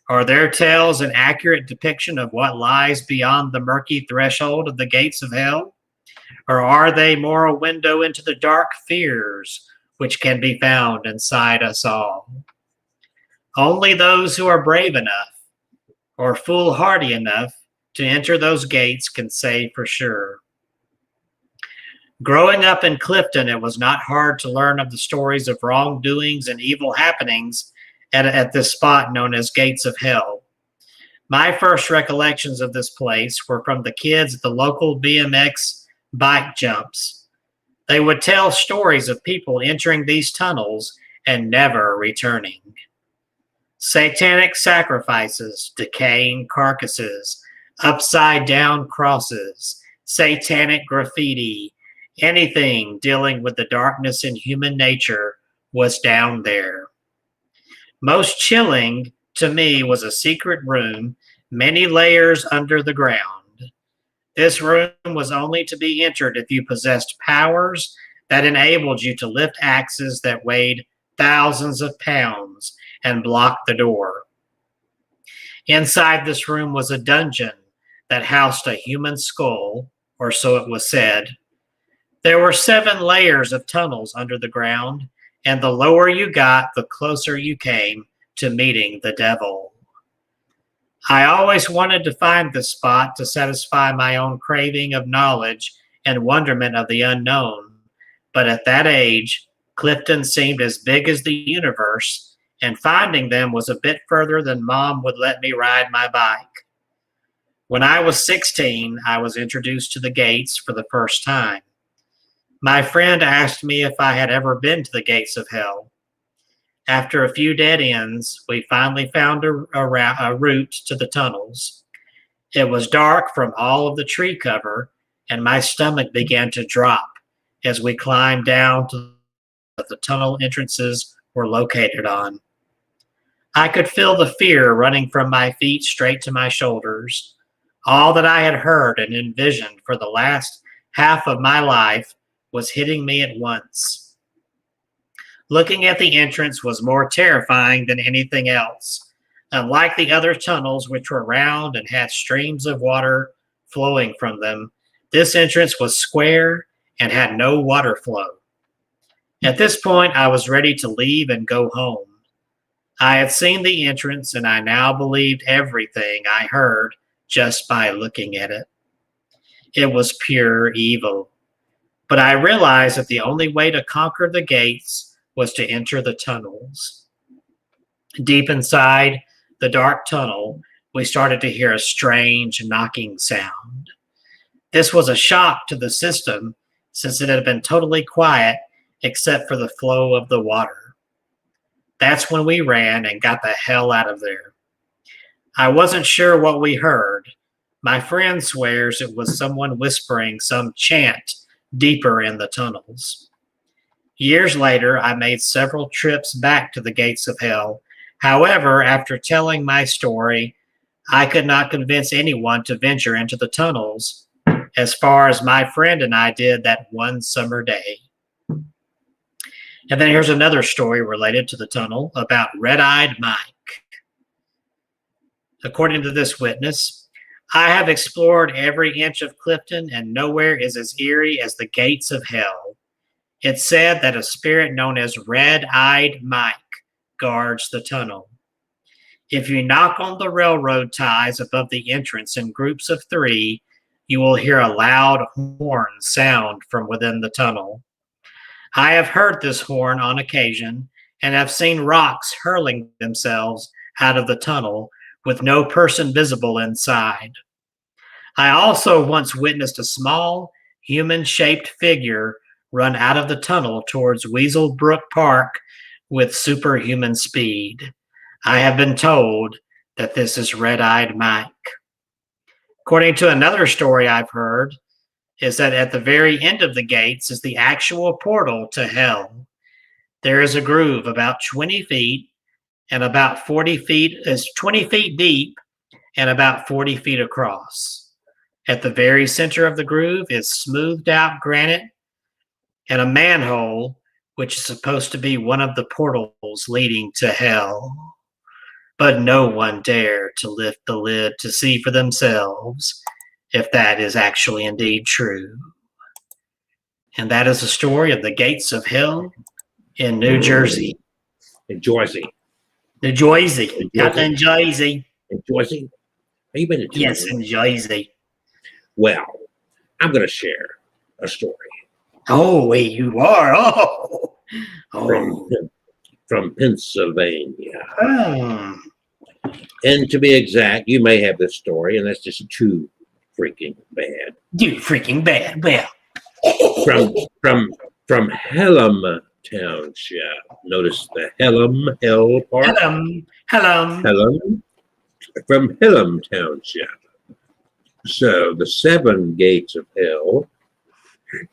Are their tales an accurate depiction of what lies beyond the murky threshold of the gates of hell? Or are they more a window into the dark fears which can be found inside us all? Only those who are brave enough or foolhardy enough to enter those gates can say for sure. Growing up in Clifton, it was not hard to learn of the stories of wrongdoings and evil happenings at this spot known as Gates of Hell. My first recollections of this place were from the kids at the local BMX bike jumps. They would tell stories of people entering these tunnels and never returning. Satanic sacrifices, decaying carcasses, upside down crosses, satanic graffiti, anything dealing with the darkness in human nature was down there. Most chilling to me was a secret room, many layers under the ground. This room was only to be entered if you possessed powers that enabled you to lift axes that weighed thousands of pounds and block the door. Inside this room was a dungeon that housed a human skull, or so it was said. There were 7 layers of tunnels under the ground, and the lower you got, the closer you came to meeting the devil. I always wanted to find this spot to satisfy my own craving of knowledge and wonderment of the unknown, but at that age, Clifton seemed as big as the universe, and finding them was a bit further than Mom would let me ride my bike. When I was 16, I was introduced to the gates for the first time. My friend asked me if I had ever been to the gates of hell. After a few dead ends, we finally found a route to the tunnels. It was dark from all of the tree cover, and my stomach began to drop as we climbed down to the tunnel entrances were located on. I could feel the fear running from my feet straight to my shoulders. All that I had heard and envisioned for the last half of my life was hitting me at once. Looking at the entrance was more terrifying than anything else. Unlike the other tunnels, which were round and had streams of water flowing from them, this entrance was square and had no water flow. At this point, I was ready to leave and go home. I had seen the entrance, and I now believed everything I heard just by looking at it. It was pure evil. But I realized that the only way to conquer the gates was to enter the tunnels. Deep inside the dark tunnel, we started to hear a strange knocking sound. This was a shock to the system since it had been totally quiet except for the flow of the water. That's when we ran and got the hell out of there. I wasn't sure what we heard. My friend swears it was someone whispering some chant deeper in the tunnels. Years later, I made several trips back to the gates of hell. However, after telling my story, I could not convince anyone to venture into the tunnels as far as my friend and I did that one summer day. And then here's another story related to the tunnel about Red-Eyed Mike. According to this witness, I have explored every inch of Clifton, and nowhere is as eerie as the gates of hell. It's said that a spirit known as Red-Eyed Mike guards the tunnel. If you knock on the railroad ties above the entrance in groups of 3, you will hear a loud horn sound from within the tunnel. I have heard this horn on occasion and have seen rocks hurling themselves out of the tunnel with no person visible inside. I also once witnessed a small, human-shaped figure run out of the tunnel towards Weasel Brook Park with superhuman speed. I have been told that this is Red-Eyed Mike. According to another story I've heard, is that at the very end of the gates is the actual portal to hell. There is a groove about 20 feet and about 40 feet, is 20 feet deep and about 40 feet across. At the very center of the groove is smoothed out granite and a manhole, which is supposed to be one of the portals leading to hell. But no one dared to lift the lid to see for themselves if that is actually indeed true. And that is the story of the gates of hell in New Jersey. In Jersey. New Jersey. Not in Jersey. In Jersey? Have you been to Jersey? Yes, in Jersey. Well, I'm going to share a story. Oh, wait, you are? Oh. From Pennsylvania. Hmm. And to be exact, you may have this story, and that's just too freaking bad. You freaking bad. Well. From Hellam Township. Notice the Hell part. Hello. From Hellam Township. So the Seven Gates of Hell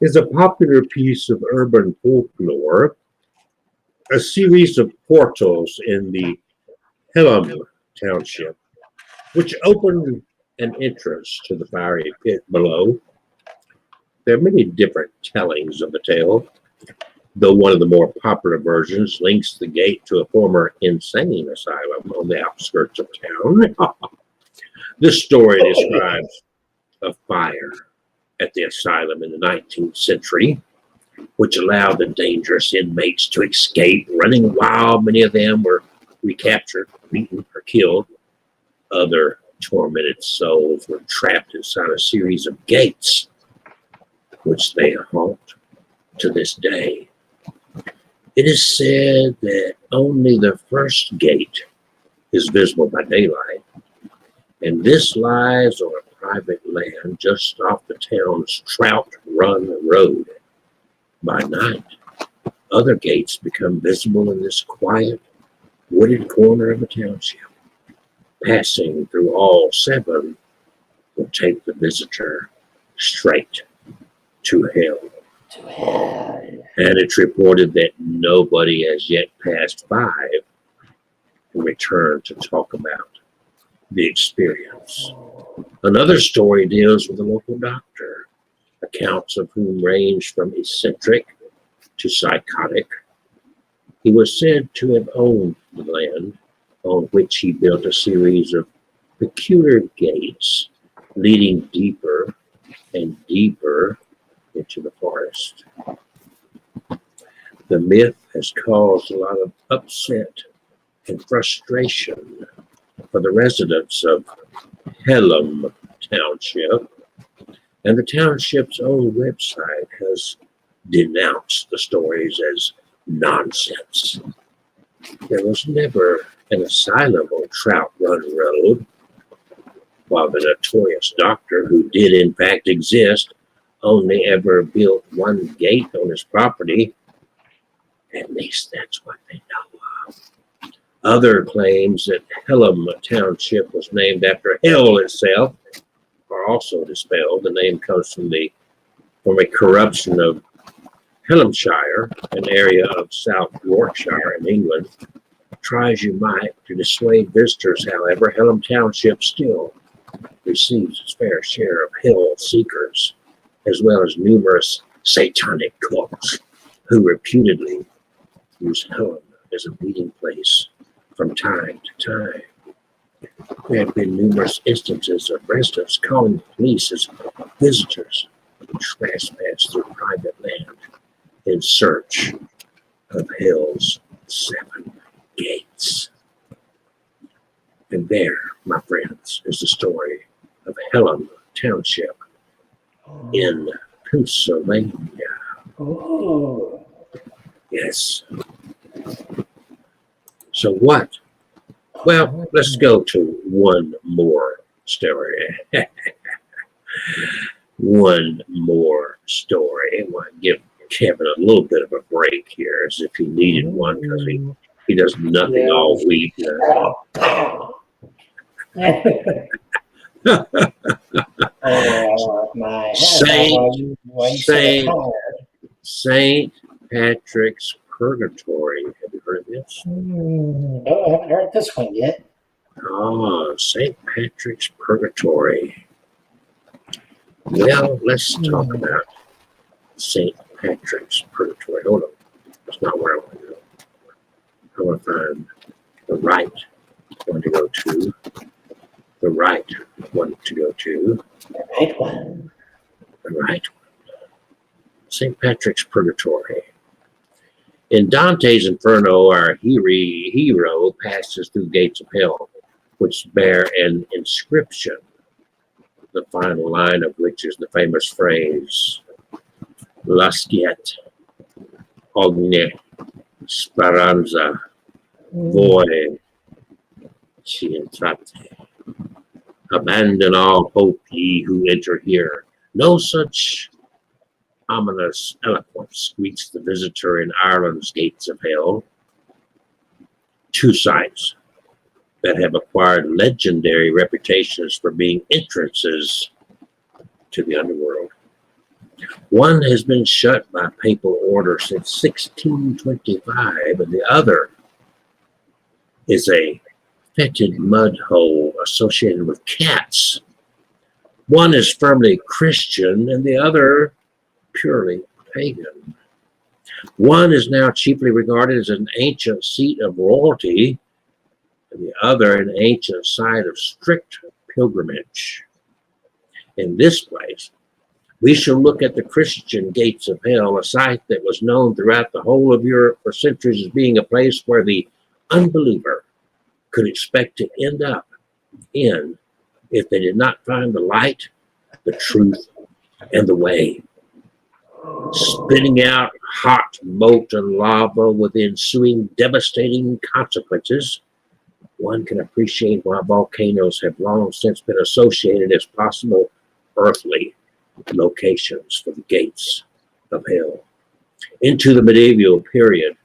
is a popular piece of urban folklore, a series of portals in the Hellam Township, which open an entrance to the fiery pit below. There are many different tellings of the tale, though one of the more popular versions links the gate to a former insane asylum on the outskirts of town. This story describes a fire at the asylum in the 19th century, which allowed the dangerous inmates to escape, running wild. Many of them were recaptured, beaten, or killed. Other tormented souls were trapped inside a series of gates, which they haunt to this day. It is said that only the first gate is visible by daylight, and this lies on a private land just off the town's Trout Run Road. By night, other gates become visible in this quiet, wooded corner of the township. Passing through all seven will take the visitor straight to hell. And it's reported that nobody has yet passed five and returned to talk about the experience. Another story deals with a local doctor, accounts of whom range from eccentric to psychotic. He was said to have owned the land on which he built a series of peculiar gates leading deeper and deeper into the forest. The myth has caused a lot of upset and frustration for the residents of Hellam Township, and the township's own website has denounced the stories as nonsense. There was never an asylum on Trout Run Road, while the notorious doctor, who did in fact exist, only ever built one gate on his property. At least that's what they know of. Other claims that Hellam Township was named after hell itself are also dispelled. The name comes from a corruption of Hellamshire, an area of South Yorkshire in England. Try as you might to dissuade visitors, however, Hellam Township still receives its fair share of hell seekers, as well as numerous satanic cults who reputedly use Hellam as a meeting place from time to time. There have been numerous instances of residents calling the police as visitors who trespass through private land in search of hell's seven gates. And there, my friends, is the story of Hellam Township in Pennsylvania. Oh. Yes. So what? Well, let's go to one more story. One more story. I want to give Kevin a little bit of a break here, as if he needed one, because he does nothing all week. Oh, my hand. Saint, Why you so Saint, tired? Saint Patrick's Purgatory. Have you heard of this? No, I haven't heard this one yet. Oh, St. Patrick's Purgatory. Well, let's talk about St. Patrick's Purgatory. Hold on. That's not where I want to go. I want to find the right one to go to. The right one to go to. The right one. The right one. St. Patrick's Purgatory. In Dante's Inferno, our hero passes through gates of hell, which bear an inscription, the final line of which is the famous phrase, Lasciate ogni speranza voi cientrate. Abandon all hope, ye who enter here. No such ominous eloquence greets the visitor in Ireland's gates of hell. Two sites that have acquired legendary reputations for being entrances to the underworld. One has been shut by papal order since 1625, and the other is a fetid mud hole associated with cats. One is firmly Christian, and the other purely pagan. One is now chiefly regarded as an ancient seat of royalty, and the other an ancient site of strict pilgrimage. In this place, we shall look at the Christian gates of hell, a site that was known throughout the whole of Europe for centuries as being a place where the unbeliever could expect to end up in if they did not find the light, the truth, and the way. Spitting out hot molten lava with ensuing devastating consequences, one can appreciate why volcanoes have long since been associated as possible earthly locations for the gates of hell. Into the medieval period,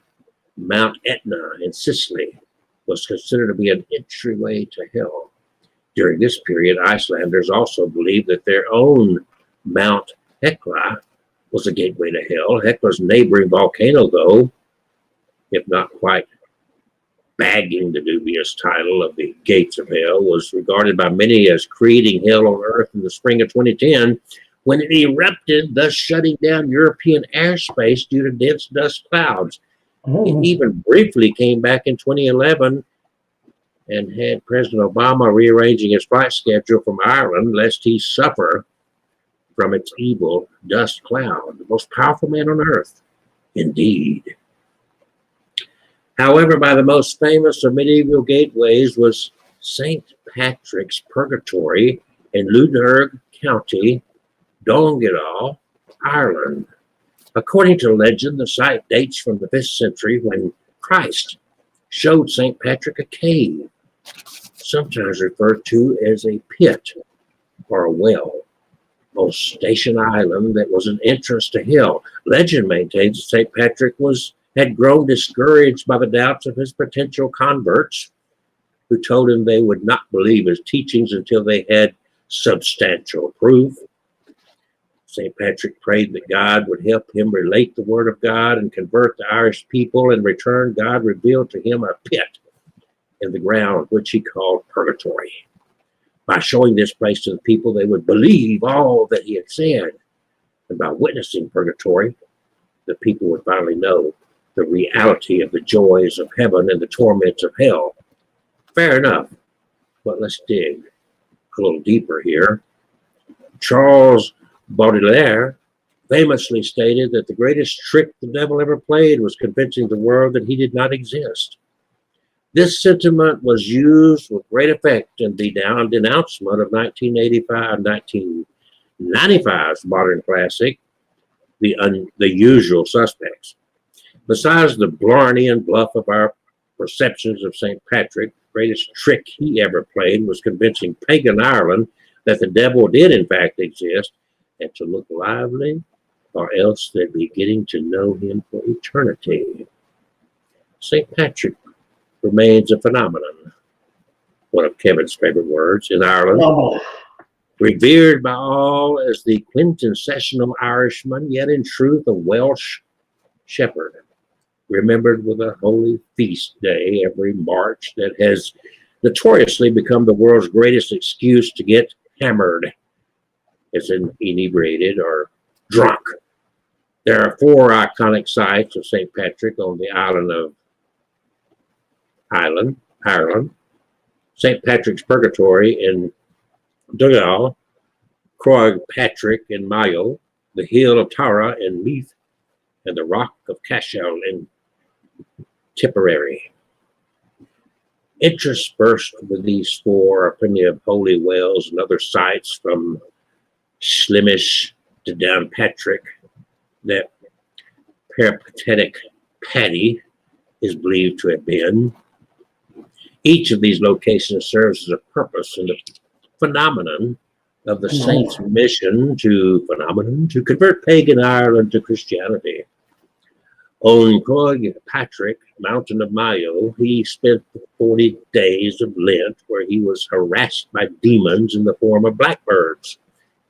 Mount Etna in Sicily was considered to be an entryway to hell. During this period, Icelanders also believed that their own Mount Hekla was a gateway to hell. Hekla's neighboring volcano, though, if not quite bagging the dubious title of the gates of hell, was regarded by many as creating hell on earth in the spring of 2010 when it erupted, thus shutting down European airspace due to dense dust clouds. It even briefly came back in 2011 and had President Obama rearranging his flight schedule from Ireland lest he suffer from its evil dust cloud, the most powerful man on earth, indeed. However, by the most famous of medieval gateways was St. Patrick's Purgatory in Lunderg County, Donegal, Ireland. According to legend, the site dates from the 5th century when Christ showed St. Patrick a cave, sometimes referred to as a pit or a well, on Station Island that was an entrance to hell. Legend maintains that St. Patrick had grown discouraged by the doubts of his potential converts, who told him they would not believe his teachings until they had substantial proof. St. Patrick prayed that God would help him relate the word of God and convert the Irish people. In return, God revealed to him a pit in the ground, which he called purgatory. By showing this place to the people, they would believe all that he had said. And by witnessing purgatory, the people would finally know the reality of the joys of heaven and the torments of hell. Fair enough, but let's dig a little deeper here. Charles Baudelaire famously stated that the greatest trick the devil ever played was convincing the world that he did not exist. This sentiment was used with great effect in the denouncement of 1995's modern classic, The Usual Suspects. Besides the blarney and bluff of our perceptions of St. Patrick, the greatest trick he ever played was convincing pagan Ireland that the devil did in fact exist and to look lively, or else they'd be getting to know him for eternity. St. Patrick remains a phenomenon, one of Kevin's favorite words, in Ireland. Revered by all as the quintessential Irishman, yet in truth a Welsh shepherd, remembered with a holy feast day every March that has notoriously become the world's greatest excuse to get hammered, as in inebriated or drunk. There are 4 iconic sites of St. Patrick on the island of Ireland. St. Patrick's Purgatory in Dougal, Croagh Patrick in Mayo, the Hill of Tara in Leith, and the Rock of Cashel in Tipperary. Interspersed with these 4 are plenty of holy wells and other sites from Slimish to Downpatrick that peripatetic Paddy is believed to have been. Each of these locations serves as a purpose in the phenomenon of the saint's mission to convert pagan Ireland to Christianity. On Croagh Patrick, mountain of Mayo, he spent 40 days of Lent where he was harassed by demons in the form of blackbirds,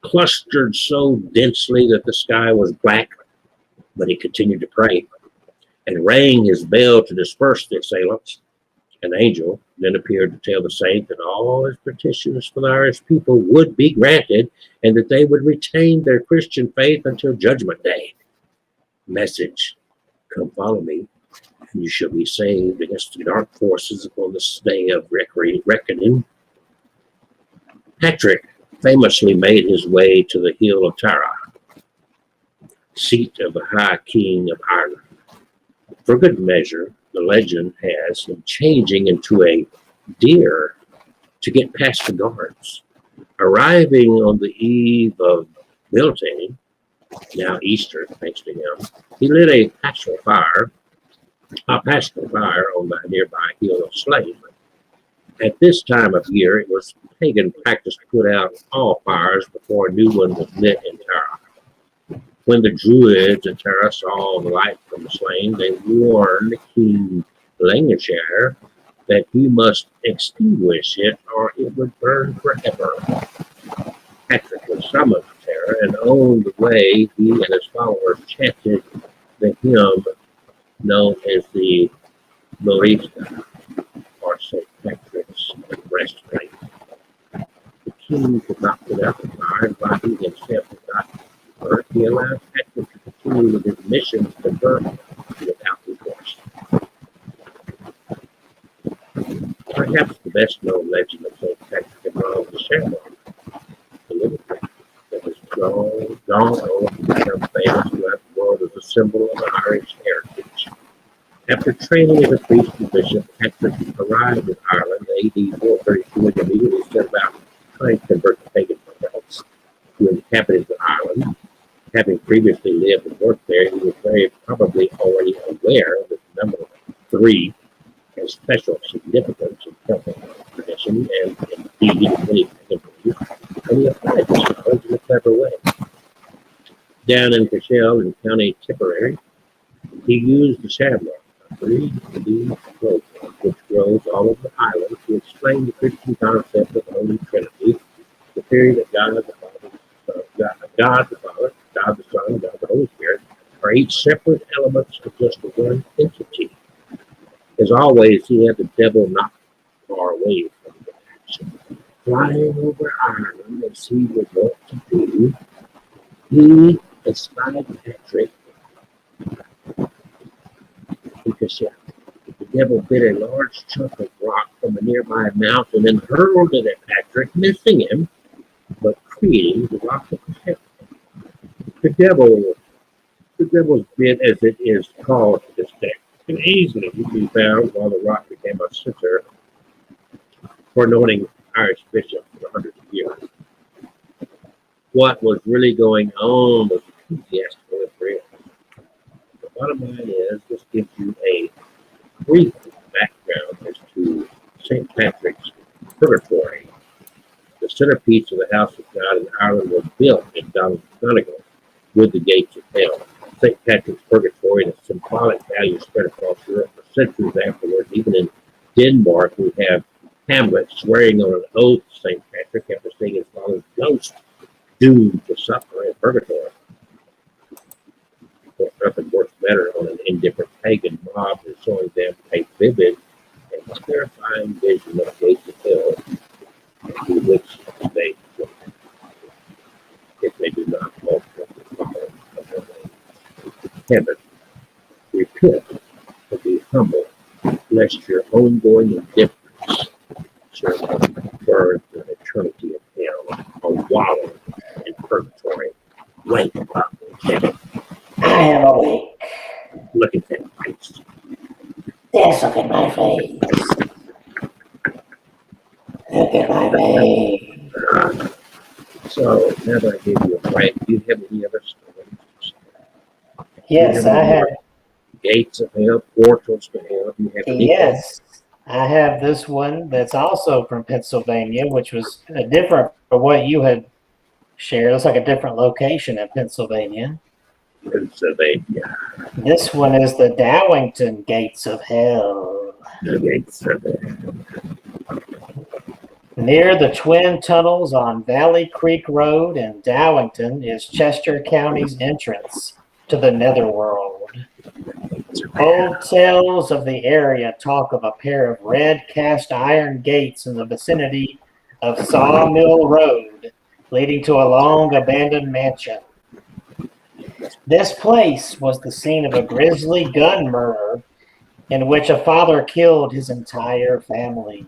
clustered so densely that the sky was black, but he continued to pray and rang his bell to disperse the assailants. An angel then appeared to tell the saint that all his petitions for the Irish people would be granted and that they would retain their Christian faith until Judgment Day. Message: come follow me, and you shall be saved against the dark forces upon this day of reckoning. Patrick famously made his way to the Hill of Tara, seat of the High King of Ireland. For good measure, the legend has him changing into a deer to get past the guards. Arriving on the eve of Beltane, now Easter, thanks to him, he lit a paschal fire on the nearby hill of Slane. At this time of year, it was pagan practice to put out all fires before a new one was lit in Tara. When the Druids in Tara saw the light from the Slane, they warned King Lancashire that he must extinguish it or it would burn forever. Patrick was summoned to Tara, and on the way, he and his followers chanted the hymn known as the Lorista, or St. Patrick's breastplate. The king could not put out the fire, and while he himself did not burn, he allowed Patrick to continue with his mission to burn without divorce. Perhaps the best known legend of St. Patrick involves the Shamrock, the little creature that has gone on to become famous throughout the world as a symbol of Irish heritage. After training as a priest and bishop, Patrick arrived in Ireland in AD 432 and immediately set about trying to convert the pagan Celts who inhabited the island. Having previously lived and worked there, he was very probably already aware that the number 3 has special significance in Celtic tradition and indeed in many pagan beliefs, and he applied this knowledge in a clever way. Down in Cashel in County Tipperary, he used the shamrock, a 3-leaf growth which grows all over the island, to explain the Christian concept of the Holy Trinity, the theory that God the Father, God the Son, God the Holy Spirit are each separate elements of just one entity. As always, he had the devil not far away from the action. Flying over Ireland as he was wont to do, he espied Patrick in Cashel. The devil bit a large chunk of rock from a nearby mountain and hurled it at Patrick, missing him, but creating the rock of Cashel. The devil's bit, as it is called to this day, can easily be found while the rock became a center for anointing Irish bishops for hundreds of years. What was really going on was ecclesiastical and real. The bottom line is, this gives you a brief background as to St. Patrick's Purgatory. The centerpiece of the House of God in Ireland was built in Donegal with the gates of hell. St. Patrick's Purgatory and its symbolic value spread across Europe for centuries afterwards. Even in Denmark, we have Hamlet swearing on an oath to St. Patrick after seeing his father's ghost doomed to suffer in purgatory. But nothing works better on an indifferent pagan mob than showing them a vivid and terrifying vision of the gates of hell through which they go if they do not ultimately follow of their way. Heaven, repent and be humble, lest your ongoing indifference shall burn for an eternity of hell or wallow in purgatory. Wake up, Kevin. I am awake. Look at that face. Yes, look at my face. Look at my face. So now that I gave you a break, do you have any other stories? Yes, I have. Gates of hell, portals to hell. Do you have anything? Yes, I have this one that's also from Pennsylvania, which was different from what you had shared. It's like a different location in Pennsylvania. Pennsylvania. This one is the Dowington Gates of Hell. The gates of hell. Near the twin tunnels on Valley Creek Road in Dowington is Chester County's entrance to the netherworld. Old tales of the area talk of a pair of red cast iron gates in the vicinity of Sawmill Road, leading to a long abandoned mansion. This place was the scene of a grisly gun murder in which a father killed his entire family.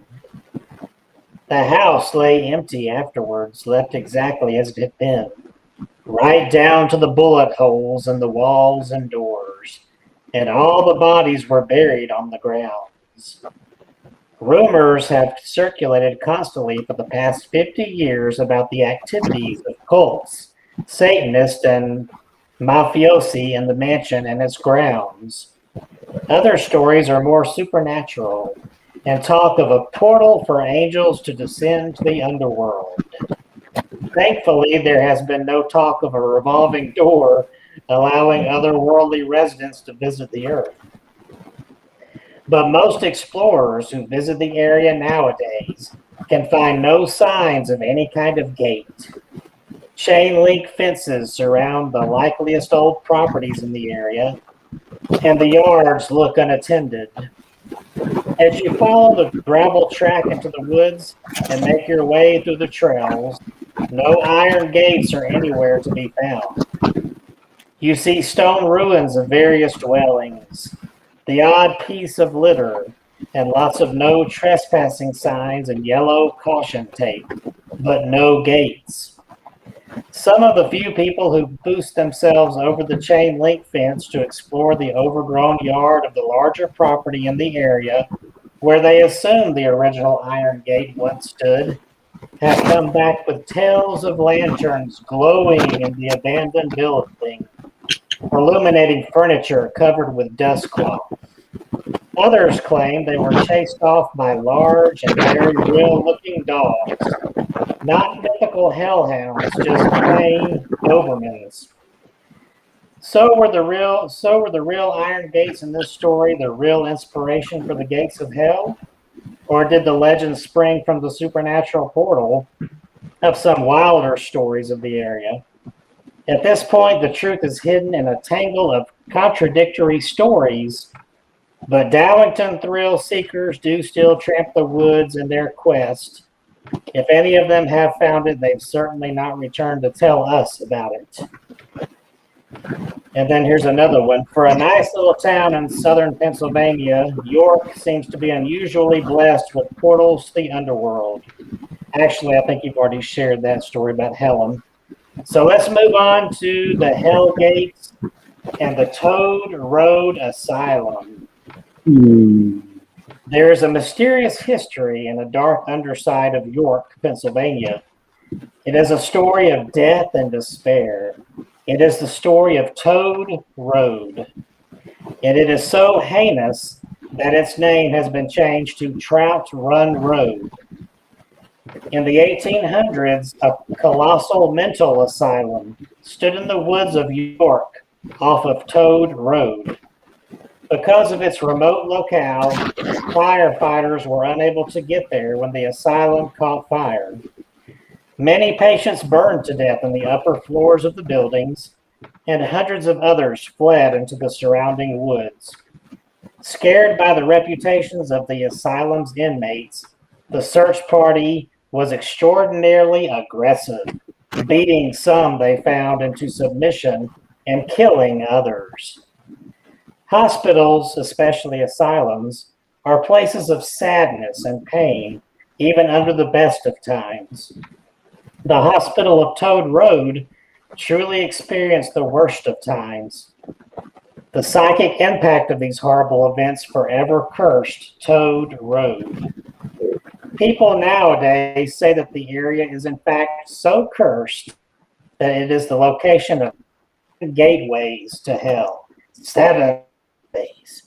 The house lay empty afterwards, left exactly as it had been, right down to the bullet holes in the walls and doors, and all the bodies were buried on the grounds. Rumors have circulated constantly for the past 50 years about the activities of cults, Satanists, and mafiosi in the mansion and its grounds. Other stories are more supernatural and talk of a portal for angels to descend to the underworld. Thankfully, there has been no talk of a revolving door allowing otherworldly residents to visit the earth. But most explorers who visit the area nowadays can find no signs of any kind of gate. Chain link fences surround the likeliest old properties in the area, and the yards look unattended. As you follow the gravel track into the woods and make your way through the trails, no iron gates are anywhere to be found. You see stone ruins of various dwellings, the odd piece of litter, and lots of no trespassing signs and yellow caution tape, but no gates. Some of the few people who boost themselves over the chain link fence to explore the overgrown yard of the larger property in the area where they assume the original iron gate once stood have come back with tales of lanterns glowing in the abandoned building, illuminating furniture covered with dust cloth. Others claim they were chased off by large and very real-looking dogs. Not mythical hellhounds, just plain Dobermans. So were the real iron gates in this story the real inspiration for the gates of hell? Or did the legend spring from the supernatural portal of some wilder stories of the area? At this point, the truth is hidden in a tangle of contradictory stories, but Dowington thrill seekers do still tramp the woods in their quest. If any of them have found it, they've certainly not returned to tell us about it. And then here's another one. For a nice little town in southern Pennsylvania, York seems to be unusually blessed with portals to the underworld. Actually, I think you've already shared that story about Helen. So let's move on to the Hell Gates and the Toad Road Asylum. There is a mysterious history in the dark underside of York, Pennsylvania. It is a story of death and despair. It is the story of Toad Road. And it is so heinous that its name has been changed to Trout Run Road. In the 1800s, a colossal mental asylum stood in the woods of York off of Toad Road. Because of its remote locale, firefighters were unable to get there when the asylum caught fire. Many patients burned to death in the upper floors of the buildings, and hundreds of others fled into the surrounding woods. Scared by the reputations of the asylum's inmates, the search party was extraordinarily aggressive, beating some they found into submission and killing others. Hospitals, especially asylums, are places of sadness and pain, even under the best of times. The hospital of Toad Road truly experienced the worst of times. The psychic impact of these horrible events forever cursed Toad Road. People nowadays say that the area is in fact so cursed that it is the location of gateways to hell. 7 days.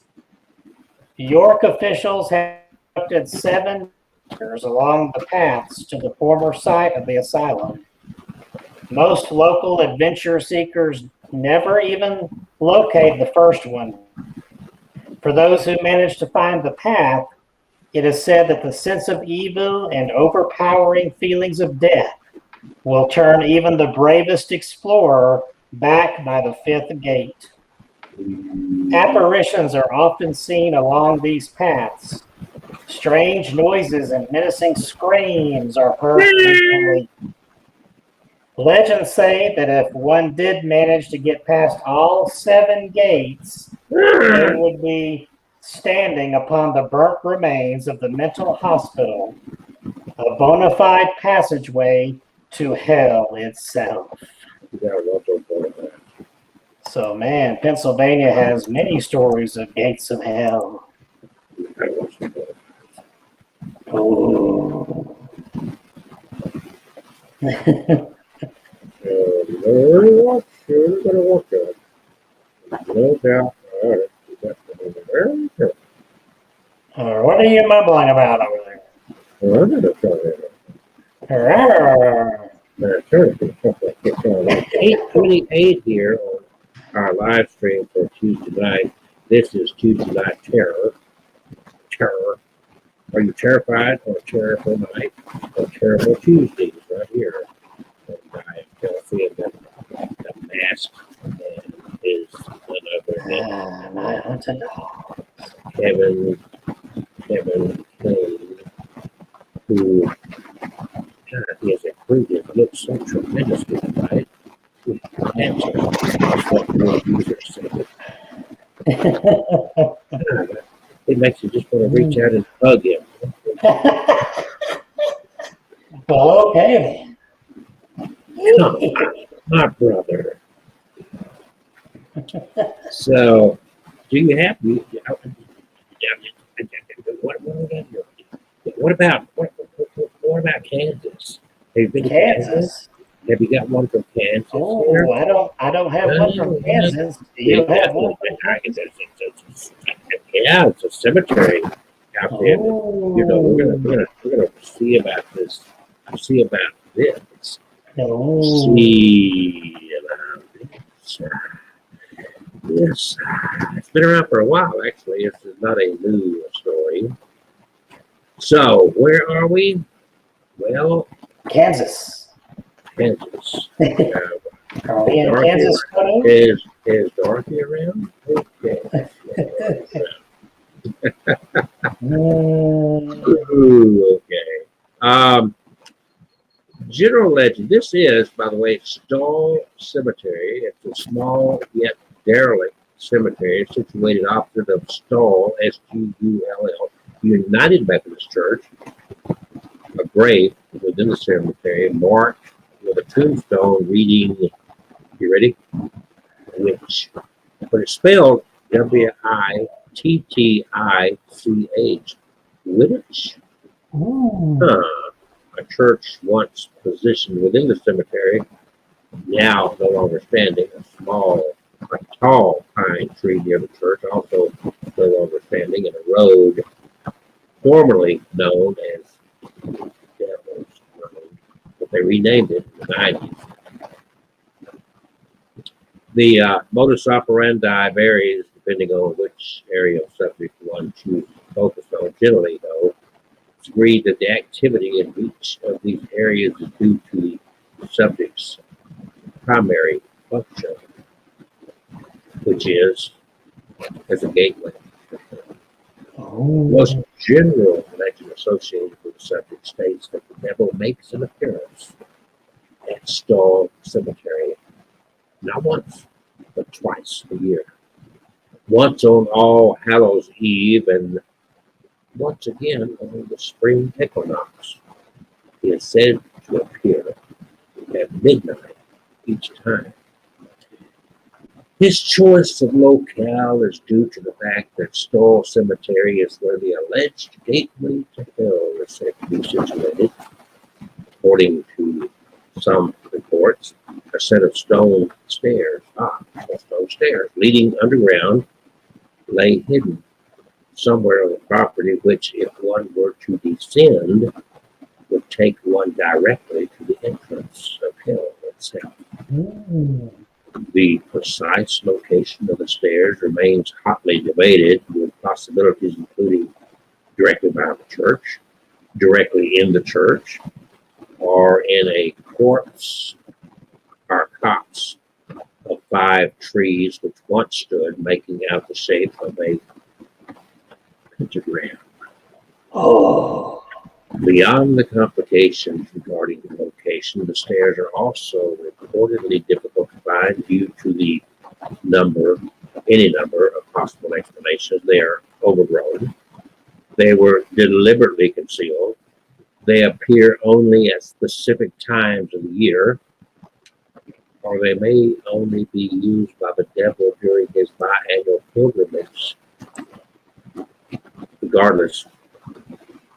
York officials have constructed 7 doors along the paths to the former site of the asylum. Most local adventure seekers never even locate the first one. For those who manage to find the path, it is said that the sense of evil and overpowering feelings of death will turn even the bravest explorer back by the 5th gate. Apparitions are often seen along these paths. Strange noises and menacing screams are heard frequently. Legends say that if one did manage to get past all 7 gates, they would be standing upon the burnt remains of the mental hospital, a bona fide passageway to hell itself. So, man, Pennsylvania has many stories of gates of hell. Oh. What are you mumbling about over there? 8:28 here on our live stream for Tuesday night. This is Tuesday Night Terror. Terror. Are you terrified or terrible night or terrible Tuesdays right here? And I am seeing that the mask is none other than Kevin Kane, who God, he has improved it. Looks so tremendously tonight. Cancer. That's what real users say. It makes you just want to reach out and hug him. Well, okay then. Come on, my brother. So, do you have what about Kansas? Have you been to Kansas? Have you got one from Kansas? Oh, I don't have one from Kansas. Do you have one from Kansas? Yeah, it's a cemetery out there. You know, we're gonna see about this. See about this. See about this. Yes, it's been around for a while. Actually, it's not a new story. So, where are we? Well, Kansas. Kansas. Are we in Kansas? Is Dorothy around? Okay. Ooh, okay. General legend. This is, by the way, Stall Cemetery. It's a small yet derelict cemetery situated opposite of Stall, Skull, United Methodist Church. A grave within the cemetery marked with a tombstone reading, you ready? Witch. But it's spelled Wittich. Wittich? A church once positioned within the cemetery, now no longer standing. A tall pine tree near the church, also no longer standing, and a road formerly known as Devil's Road, but they renamed it in the 90s. The modus operandi varies depending on which area of subject one chooses to focus on. Generally, though, agreed that the activity in each of these areas is due to the subject's primary function, which is as a gateway. Most Oh. general legend associated with the subject states that the devil makes an appearance at Stall Cemetery not once, but twice a year. Once on All Hallows Eve and once again on the spring equinox. He is said to appear at midnight each time. His choice of locale is due to the fact that Stall Cemetery is where the alleged gateway to hell is said to be situated. According to some reports, a set of stone stairs, leading underground lay hidden somewhere on the property, which, if one were to descend, would take one directly to the entrance of hell itself. Mm. The precise location of the stairs remains hotly debated, with possibilities including directly by the church, directly in the church, or in a copse of 5 trees which once stood, making out the shape of a pentagram. Oh. Beyond the complications regarding the location, the stairs are also reportedly difficult to find due to any number of possible explanations. They are overgrown. They were deliberately concealed. They appear only at specific times of the year, or they may only be used by the devil during his biannual pilgrimage. Regardless,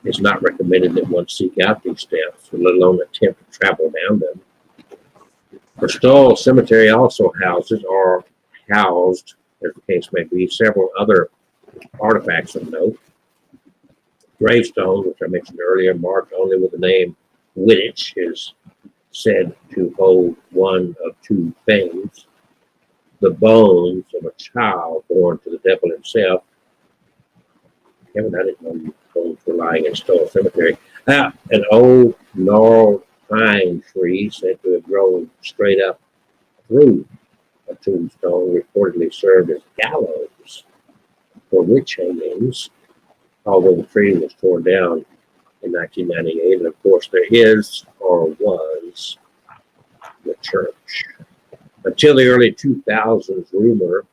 it's not recommended that one seek out these steps, let alone attempt to travel down them. The Stall Cemetery also houses, or housed, as the case may be, several other artifacts of note. Gravestone, which I mentioned earlier, marked only with the name Wittich, is said to hold one of 2 things: the bones of a child born to the devil himself. Kevin, I didn't know you bones were lying in Stall Cemetery. An old gnarled pine tree said to have grown straight up through a tombstone, reportedly served as gallows for witch hangings, although the tree was torn down in 1998. And of course, there is, or was, the church. Until the early 2000s, rumor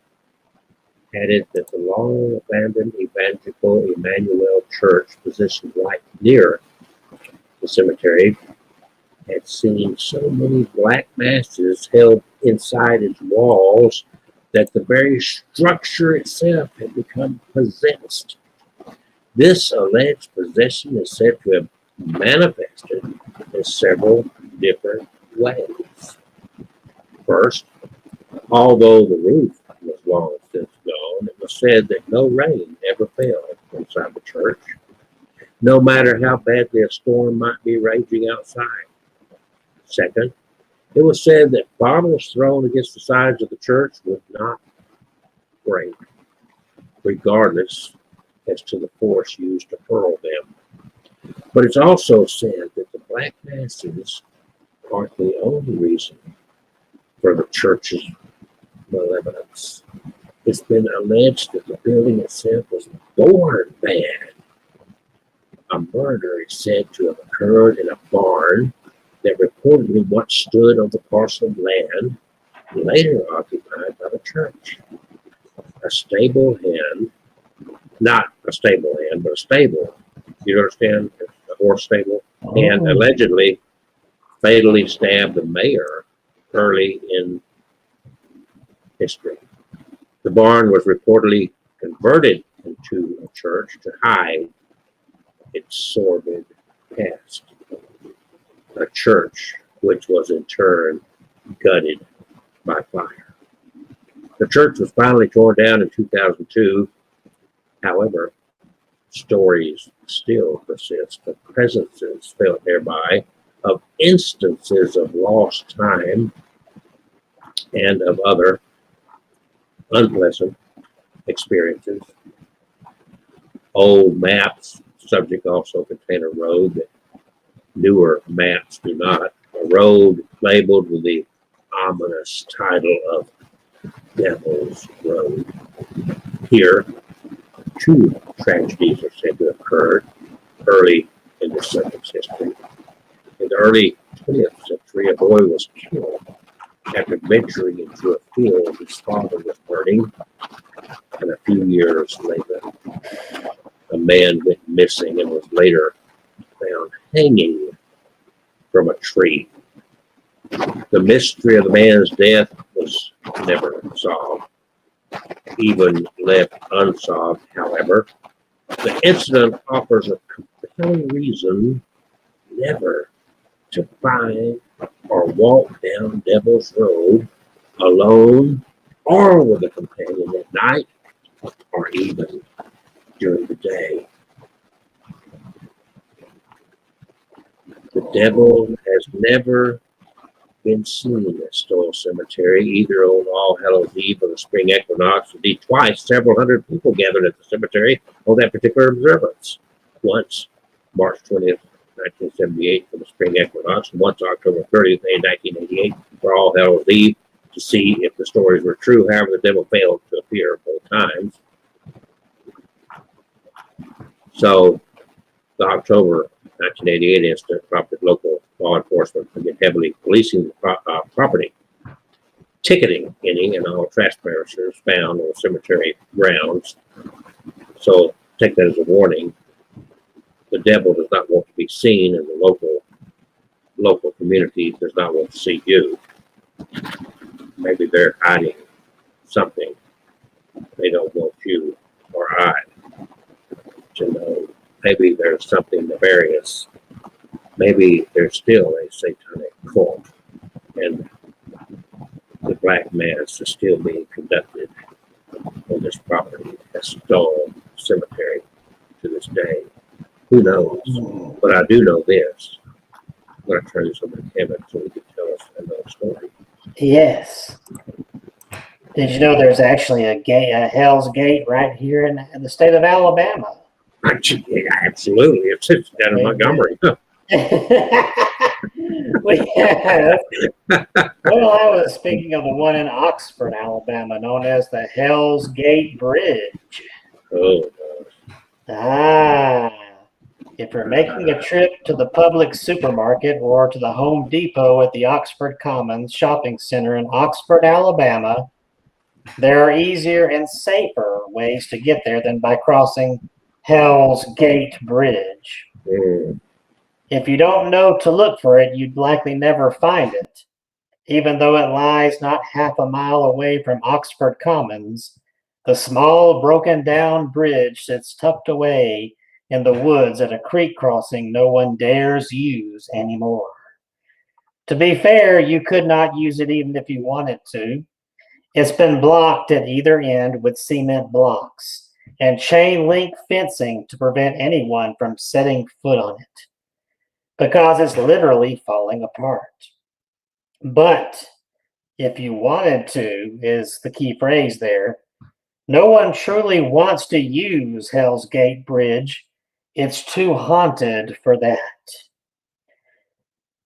had it that the long abandoned evangelical Emmanuel Church, positioned right near the cemetery, had seen so many black masses held inside its walls that the very structure itself had become possessed. This alleged possession is said to have manifested in several different ways. First, although the roof was long since gone, it was said that no rain ever fell inside the church, no matter how badly a storm might be raging outside. Second, it was said that bottles thrown against the sides of the church would not break, regardless as to the force used to hurl them. But it's also said that the black masses aren't the only reason for the church's malevolence. It's been alleged that the building itself was born bad. A murder is said to have occurred in a barn that reportedly once stood on the parcel of land later occupied by the church. A stable hand, not a stable hand, but a stable, you understand, a horse stable, and allegedly fatally stabbed the mayor early in history. The barn was reportedly converted into a church to hide its sordid past. A church which was in turn gutted by fire. The church was finally torn down in 2002. However, stories still persist of presences felt nearby, of instances of lost time, and of other unpleasant experiences. Old maps subject also contain a road that newer maps do not. A road labeled with the ominous title of Devil's Road. Here, two tragedies are said to have occurred early in the circuit's history. In the early 20th century, a boy was killed after venturing into a field his father was burning, and a few years later, a man went missing and was later found hanging from a tree. The mystery of the man's death was never solved, even left unsolved, however. The incident offers a compelling reason never to find or walk down Devil's Road alone or with a companion at night or even during the day. The devil has never been seen at Stoll Cemetery, either on All Hallows Eve or the spring equinox. Indeed, twice, several hundred people gathered at the cemetery on that particular observance. Once, March 20th, 1978 for the spring equinox, and once October 30th, 1988 for All Hallows Eve to see if the stories were true. However, the devil failed to appear both times. So, the October 1988 incident prompted local law enforcement to begin heavily policing the property, ticketing any and all trespassers found on cemetery grounds. So take that as a warning. The devil does not want to be seen, and the local community does not want to see you. Maybe they're hiding something they don't want you or I to know. Maybe there's something nefarious. Maybe there's still a satanic cult, and the black mass is still being conducted on this property at Stoll Cemetery to this day. Who knows? But I do know this. I'm going to turn this over to Kevin so he can tell us another story. Yes. Did you know there's actually a Hell's Gate right here in the state of Alabama? Yeah, absolutely. It's down in Montgomery. Well, I was speaking of the one in Oxford, Alabama, known as the Hell's Gate Bridge. Oh, If you're making a trip to the public supermarket or to the Home Depot at the Oxford Commons Shopping Center in Oxford, Alabama, there are easier and safer ways to get there than by crossing Hell's Gate Bridge. If you don't know to look for it, you'd likely never find it. Even though it lies not half a mile away from Oxford Commons, the small broken down bridge sits tucked away in the woods at a creek crossing no one dares use anymore. To be fair, you could not use it even if you wanted to. It's been blocked at either end with cement blocks and chain link fencing to prevent anyone from setting foot on it, because it's literally falling apart. But if you wanted to, is the key phrase there. No one truly wants to use Hell's Gate Bridge. It's too haunted for that.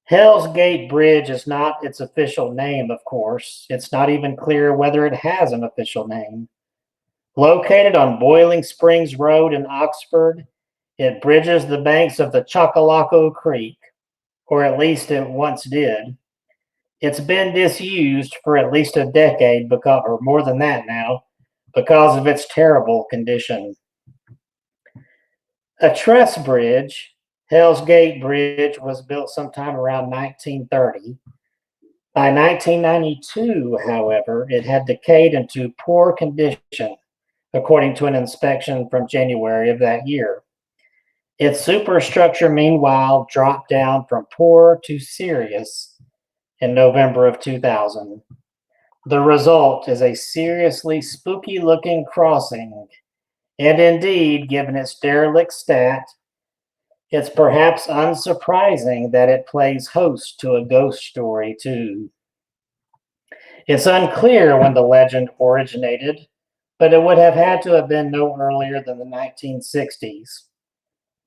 Hell's Gate Bridge is not its official name, of course. It's not even clear whether it has an official name. Located on Boiling Springs Road in Oxford, it bridges the banks of the Chocolaco Creek, or at least it once did. It's been disused for at least a decade, or more than that now, because of its terrible condition. A truss bridge, Hell's Gate Bridge, was built sometime around 1930. By 1992, however, it had decayed into poor condition, according to an inspection from January of that year. Its superstructure, meanwhile, dropped down from poor to serious in November of 2000. The result is a seriously spooky-looking crossing, and indeed, given its derelict stat, it's perhaps unsurprising that it plays host to a ghost story, too. It's unclear when the legend originated, but it would have had to have been no earlier than the 1960s.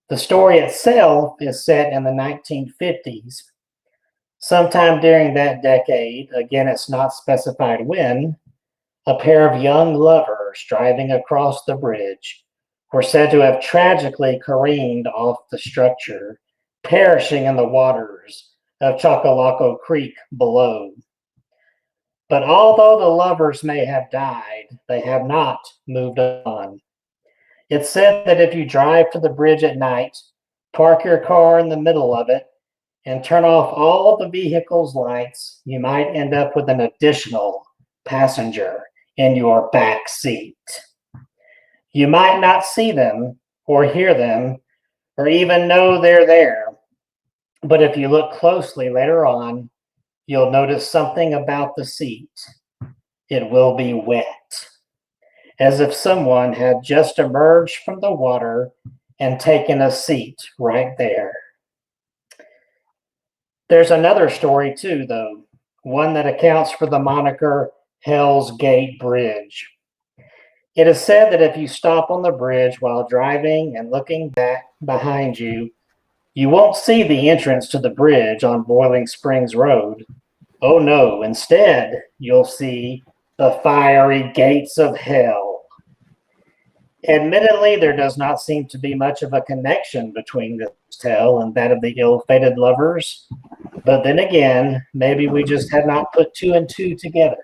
The story itself is set in the 1950s. Sometime during that decade, again, it's not specified when, a pair of young lovers driving across the bridge were said to have tragically careened off the structure, perishing in the waters of Chocolaco Creek below. But although the lovers may have died, they have not moved on. It's said that if you drive to the bridge at night, park your car in the middle of it, and turn off all the vehicle's lights, you might end up with an additional passenger in your back seat. You might not see them or hear them or even know they're there, but if you look closely later on, you'll notice something about the seat. It will be wet, as if someone had just emerged from the water and taken a seat right there. There's another story too, though, one that accounts for the moniker Hell's Gate Bridge. It is said that if you stop on the bridge while driving and looking back behind you, you won't see the entrance to the bridge on Boiling Springs Road. Oh no, instead, you'll see the fiery gates of hell. Admittedly, there does not seem to be much of a connection between this tale and that of the ill-fated lovers. But then again, maybe we just had not put two and two together.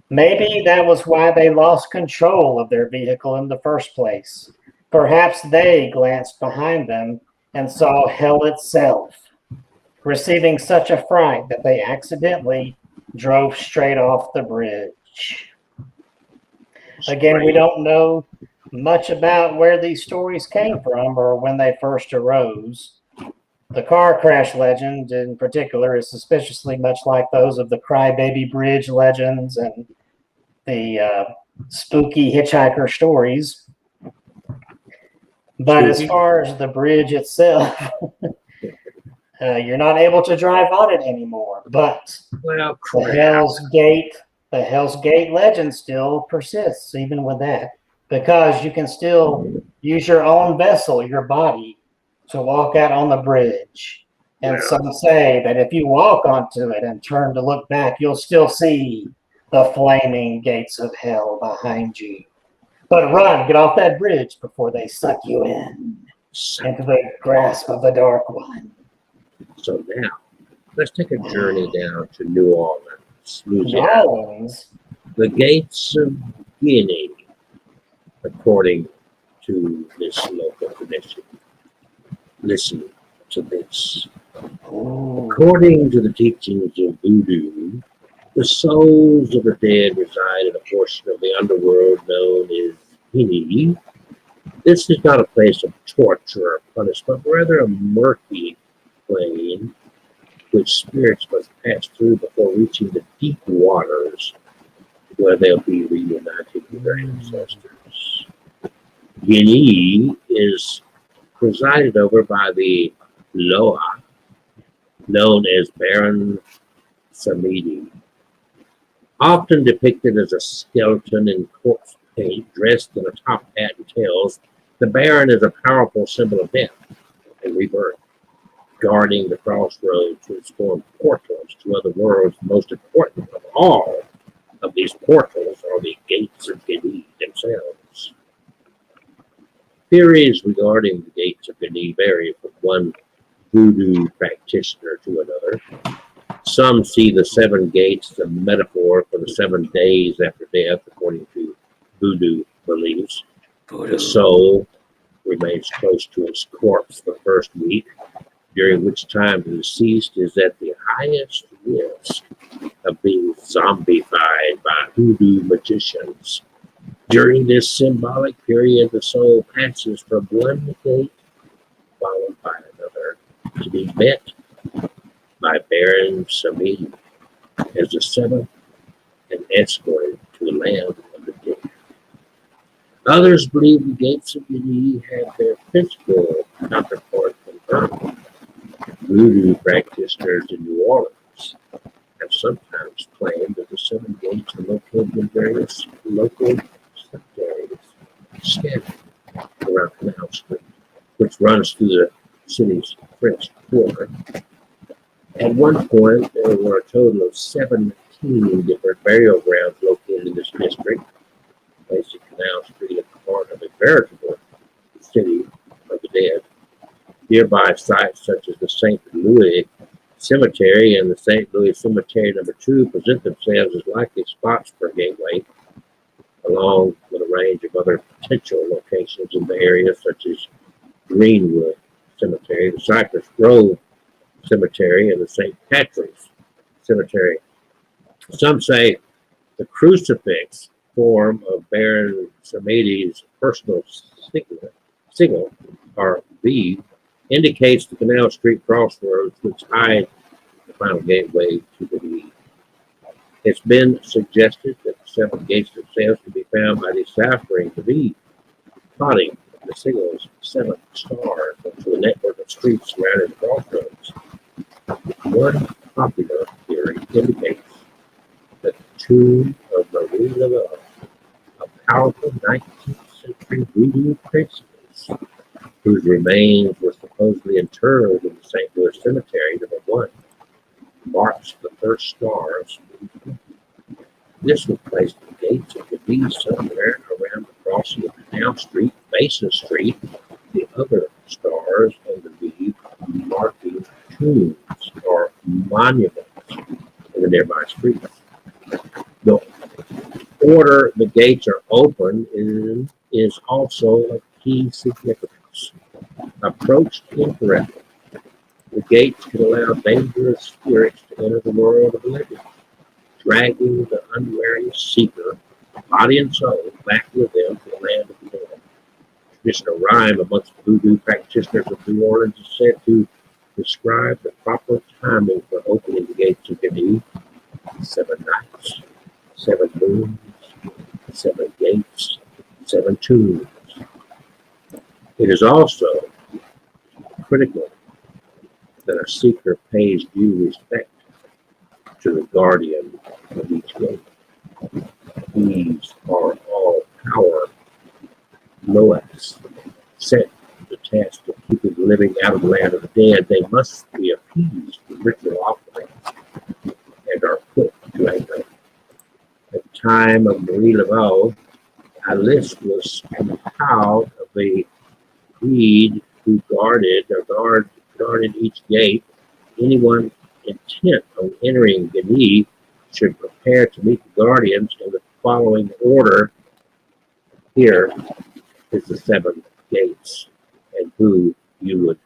Maybe that was why they lost control of their vehicle in the first place. Perhaps they glanced behind them and saw hell itself, receiving such a fright that they accidentally drove straight off the bridge. Again, we don't know much about where these stories came from or when they first arose. The car crash legend in particular is suspiciously much like those of the Crybaby Bridge legends and the spooky hitchhiker stories. But as far as the bridge itself, you're not able to drive on it anymore. But Well, the Hell's Gate legend still persists, even with that, because you can still use your own vessel, your body, to walk out on the bridge. And some say that if you walk onto it and turn to look back, you'll still see the flaming gates of hell behind you. But run, get off that bridge before they suck you into the grasp of the Dark One. So now, let's take a journey down to New Orleans, Louisiana. New Orleans? The gates of Guinea, according to this local tradition. Listen to this. According to the teachings of voodoo, the souls of the dead reside in a portion of the underworld known as Guinea. This is not a place of torture or punishment, but rather a murky plane which spirits must pass through before reaching the deep waters where they'll be reunited with their ancestors. Guinea is presided over by the Loa, known as Baron Samedi. Often depicted as a skeleton in corpse paint, dressed in a top hat and tails, the Baron is a powerful symbol of death and rebirth, guarding the crossroads which form portals to other worlds. Most important of all of these portals are the gates of Guinea themselves. Theories regarding the gates of Guinea vary from one voodoo practitioner to another. Some see the seven gates as a metaphor for the 7 days after death, according to voodoo beliefs. The soul remains close to its corpse the first week, during which time the deceased is at the highest risk of being zombified by hoodoo magicians. During this symbolic period, the soul passes from one gate, followed by another, to be met by Baron Samedi as the seventh and escorted to the land of the dead. Others believe the gates of Guinea have their physical counterpart confirmed. Voodoo practitioners in New Orleans have sometimes claimed that the 7 gates are located in various local cemeteries scattered around Canal Street. runs through the city's French Quarter. At one point, there were a total of 17 different burial grounds located in this district. Basic Canal Street is part of a veritable city of the dead. Nearby sites such as the St. Louis Cemetery and the St. Louis Cemetery Number 2 present themselves as likely spots for a gateway, along with a range of other potential locations in the area, such as Greenwood Cemetery, the Cypress Grove Cemetery, and the St. Patrick's Cemetery. Some say the crucifix form of Baron Samedi's personal signal, or V, indicates the Canal Street crossroads, which hide the final gateway to the V. It's been suggested that the 7 gates themselves can be found by deciphering the V, plotting the signal's 7 stars into a network of streets surrounding the crossroads. One popular theory indicates that the tomb of Marie Laveau, a powerful 19th century voodoo princess, whose remains were supposedly interred in the St. Louis Cemetery Number 1, marks the first star of spiritual. This would place the gates of the V somewhere around the crossing of Canal Street, Mason Street, the other stars on the V marking tombs or monuments in the nearby streets. The order the gates are open is also of key significance. Approached incorrectly, the gates can allow dangerous spirits to enter the world of the living, dragging the unwary seeker, body and soul, back with them to the land of the dead. Traditional rhyme amongst voodoo practitioners of New Orleans is said to describe the proper timing for opening the gates of Eve: 7 nights, 7 moons, 7 gates, 7 tombs. It is also critical that a seeker pays due respect to the guardian of each gate. These are all power Loas set the task of keeping the living out of the land of the dead. They must be appeased with ritual offerings and are put to anger. At the time of Marie Laveau, a list was compiled of the breed who guarded each gate. Anyone intent on entering Gany should prepare to meet the guardians in the following order. Here is the 7 gates and who you would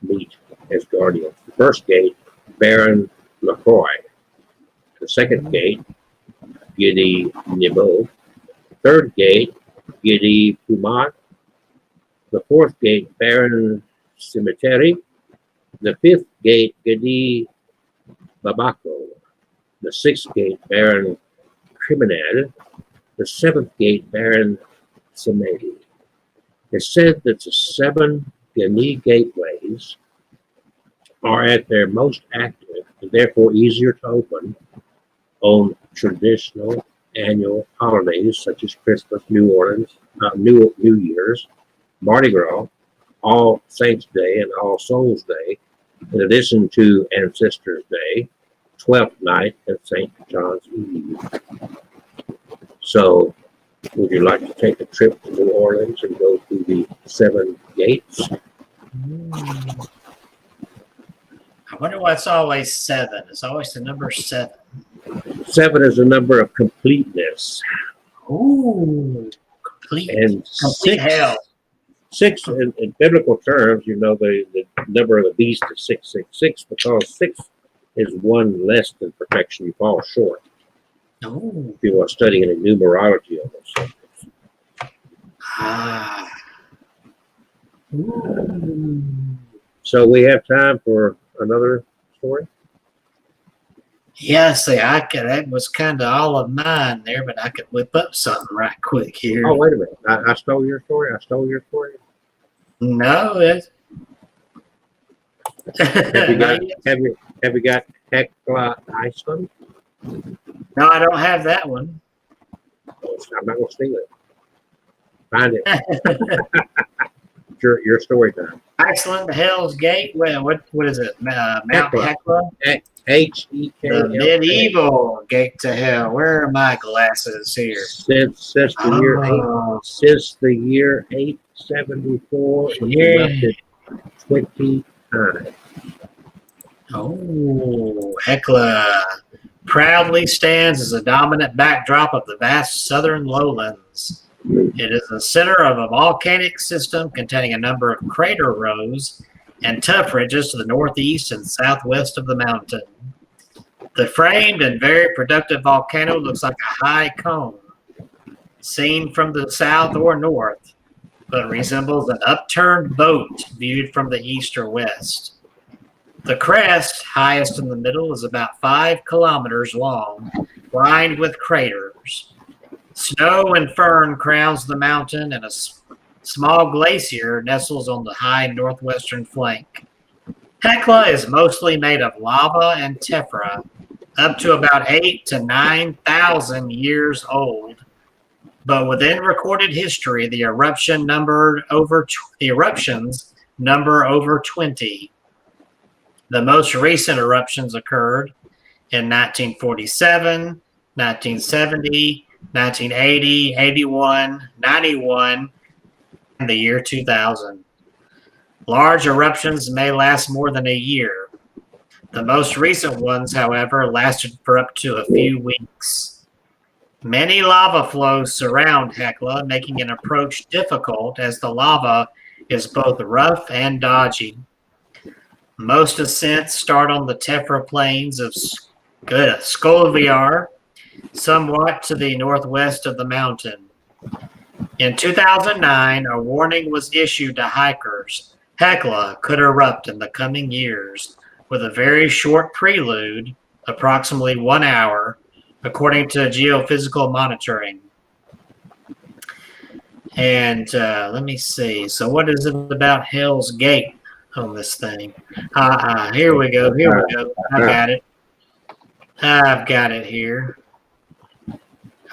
meet as guardians. The first gate, Baron Lacroix. The second gate, Gidi Nebo. The third gate, Gidi Pumat. The fourth gate, Baron Cemetery. The fifth gate, Gidi Babaco. The sixth gate, Baron Criminal. The seventh gate, Baron Samedi. It's said that the 7 Gany gateways are at their most active and therefore easier to open on traditional annual holidays such as Christmas, New Year's, Mardi Gras, All Saints Day, and All Souls Day, in addition to Ancestors Day, 12th night, and St. John's Eve. So, would you like to take a trip to New Orleans and go through the 7 gates? I wonder why it's always 7. It's always the number 7. 7 is a number of completeness. Ooh, complete. And complete 6, hell. 6 in biblical terms, you know, the number of the beast is 666, because 6 is 1 less than perfection. You fall short. Ooh. If you want to study any numerology on those subjects. Ah. Ooh. So we have time for another story. Yeah, see, that was kind of all of mine there, but I could whip up something right quick here. Oh, wait a minute. I stole your story. I stole your story. No, it's Have you got Hecla Iceland? no, I don't have that one. I'm not going to steal it. Find it. your story time. Iceland, Hell's Gate. Well, what is it? Mount Hekla. Hekla. The Hekla. medieval gate to hell. Where are my glasses here? Since Oh, the year 874, it yeah. erupted 20 times. Oh, Hekla proudly stands as a dominant backdrop of the vast southern lowlands. It is the center of a volcanic system containing a number of crater rows and tuff ridges to the northeast and southwest of the mountain. The framed and very productive volcano looks like a high cone, seen from the south or north, but resembles an upturned boat viewed from the east or west. The crest, highest in the middle, is about 5 kilometers long, lined with craters. Snow and fern crowns the mountain, and a small glacier nestles on the high northwestern flank. Hekla is mostly made of lava and tephra, up to about 8,000 to 9,000 years old. But within recorded history, the eruptions number over 20. The most recent eruptions occurred in 1947, 1970, 1980, 81, 91, and the year 2000. Large eruptions may last more than a year. The most recent ones, however, lasted for up to a few weeks. Many lava flows surround Hekla, making an approach difficult as the lava is both rough and dodgy. Most ascents start on the tephra plains of Skoloviar, somewhat to the northwest of the mountain. In 2009, a warning was issued to hikers. Hekla could erupt in the coming years, with a very short prelude, approximately 1 hour, according to geophysical monitoring. And let me see. So what is it about Hell's Gate on this thing? Here we go. I got it. I've got it here.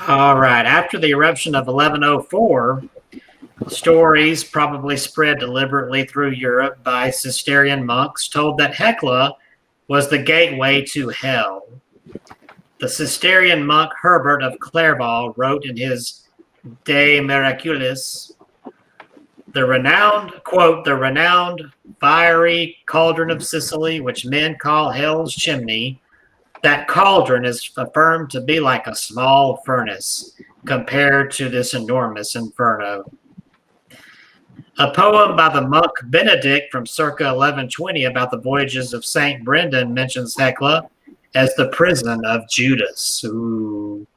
All right. After the eruption of 1104, stories probably spread deliberately through Europe by Cistercian monks told that Hekla was the gateway to hell. The Cistercian monk Herbert of Clairvaux wrote in his De Miraculis, the renowned fiery cauldron of Sicily, which men call hell's chimney, that cauldron is affirmed to be like a small furnace compared to this enormous inferno. A poem by the monk Benedict from circa 1120 about the voyages of Saint Brendan mentions Hekla as the prison of Judas. Ooh.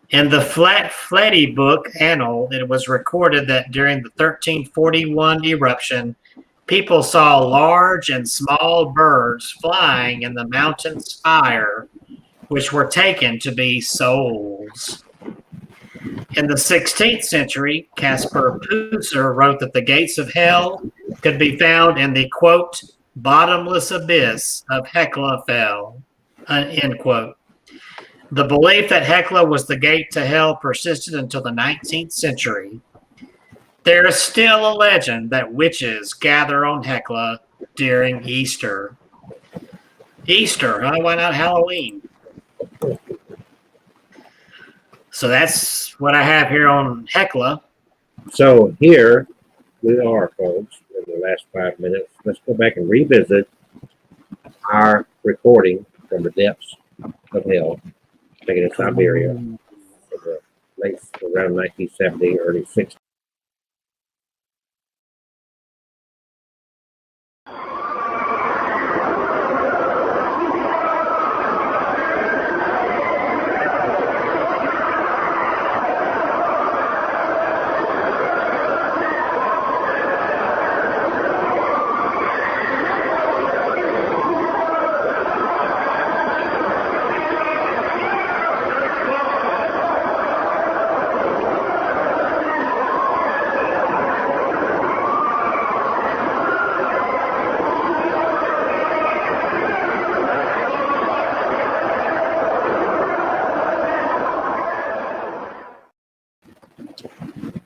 In the Flatty Book Annal, it was recorded that during the 1341 eruption, people saw large and small birds flying in the mountain's fire, which were taken to be souls. In the 16th century, Caspar Pusser wrote that the gates of hell could be found in the, quote, bottomless abyss of Hekla fell, end quote. The belief that Hekla was the gate to hell persisted until the 19th century. There is still a legend that witches gather on Hekla during Easter. Easter, huh? Why not Halloween? So that's what I have here on Hekla. So here we are, folks, in the last 5 minutes. Let's go back and revisit our recording from the depths of hell, taken in Siberia in the late, around 1970, early 60s.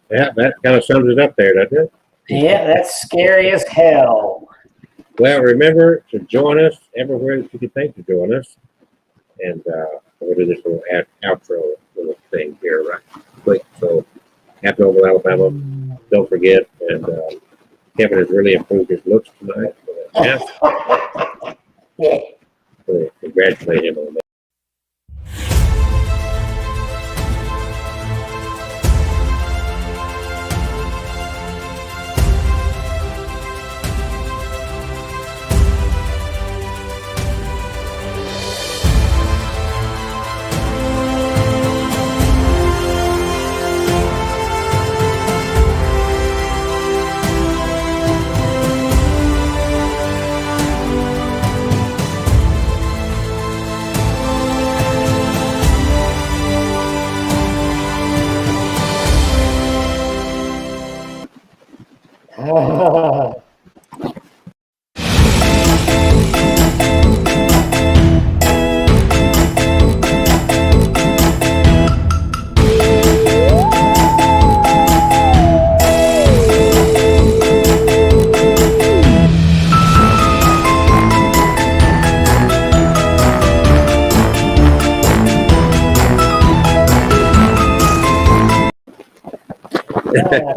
Yeah, that kind of sums it up there, doesn't it? Yeah, that's scary as hell. Well, remember to join us everywhere that you can think to join us. And we'll do this little outro little thing here right quick. So, happy Oval, Alabama. Don't forget. And Kevin has really improved his looks tonight. Yes. Yeah. So congratulate him on that.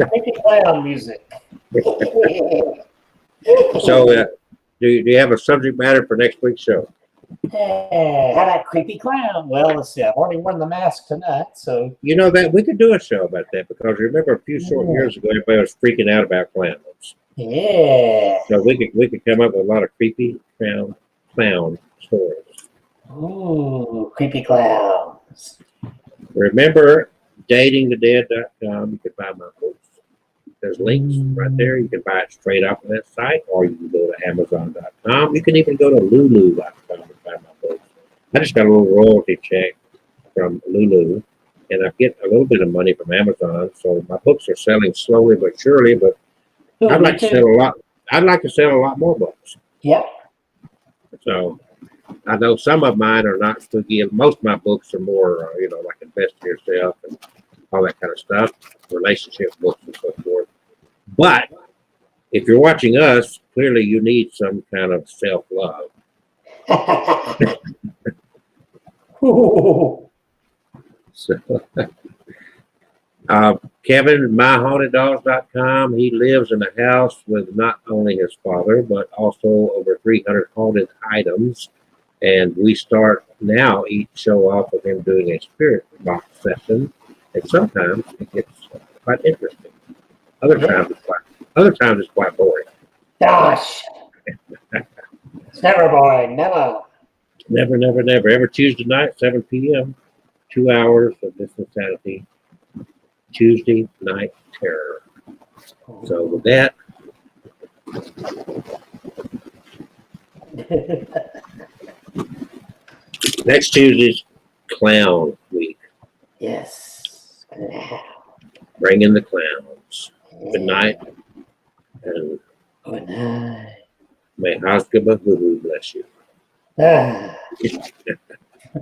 Creepy clown music. So, do you have a subject matter for next week's show? Hey, how about creepy clown? Well, let's see. I've already worn the mask tonight, so You know that we could do a show about that because remember a few short years ago everybody was freaking out about clowns. yeah. So we could come up with a lot of creepy clown stories. Ooh, creepy clowns. Remember datingthedead.com. You can buy my books. There's links right there. You can buy it straight off of that site, or you can go to Amazon.com. You can even go to Lulu.com and buy my books. I just got a little royalty check from Lulu, and I get a little bit of money from Amazon. So my books are selling slowly but surely. But Ooh, I'd me like to too. sell a lot. I'd like to sell a lot more books. Yep. So I know some of mine are not spooky. Most of my books are more, like invest in yourself and all that kind of stuff, relationship books and so forth. But if you're watching us, clearly you need some kind of self-love. Ooh. So, Kevin, myhaunteddogs.com. He lives in a house with not only his father, but also over 300 haunted items. And we start now each show off with him doing a spirit box session. And sometimes it gets quite interesting. Other times it's quite boring. Gosh. It's never boring. Never. Never, never, never. Every Tuesday night, 7 p.m., 2 hours of this insanity. Tuesday Night Terror. So with that, next Tuesday's Clown Week. Yes. Bring in the clowns. Good night, and Good night. may Hazgaba Hulu bless you. Ah.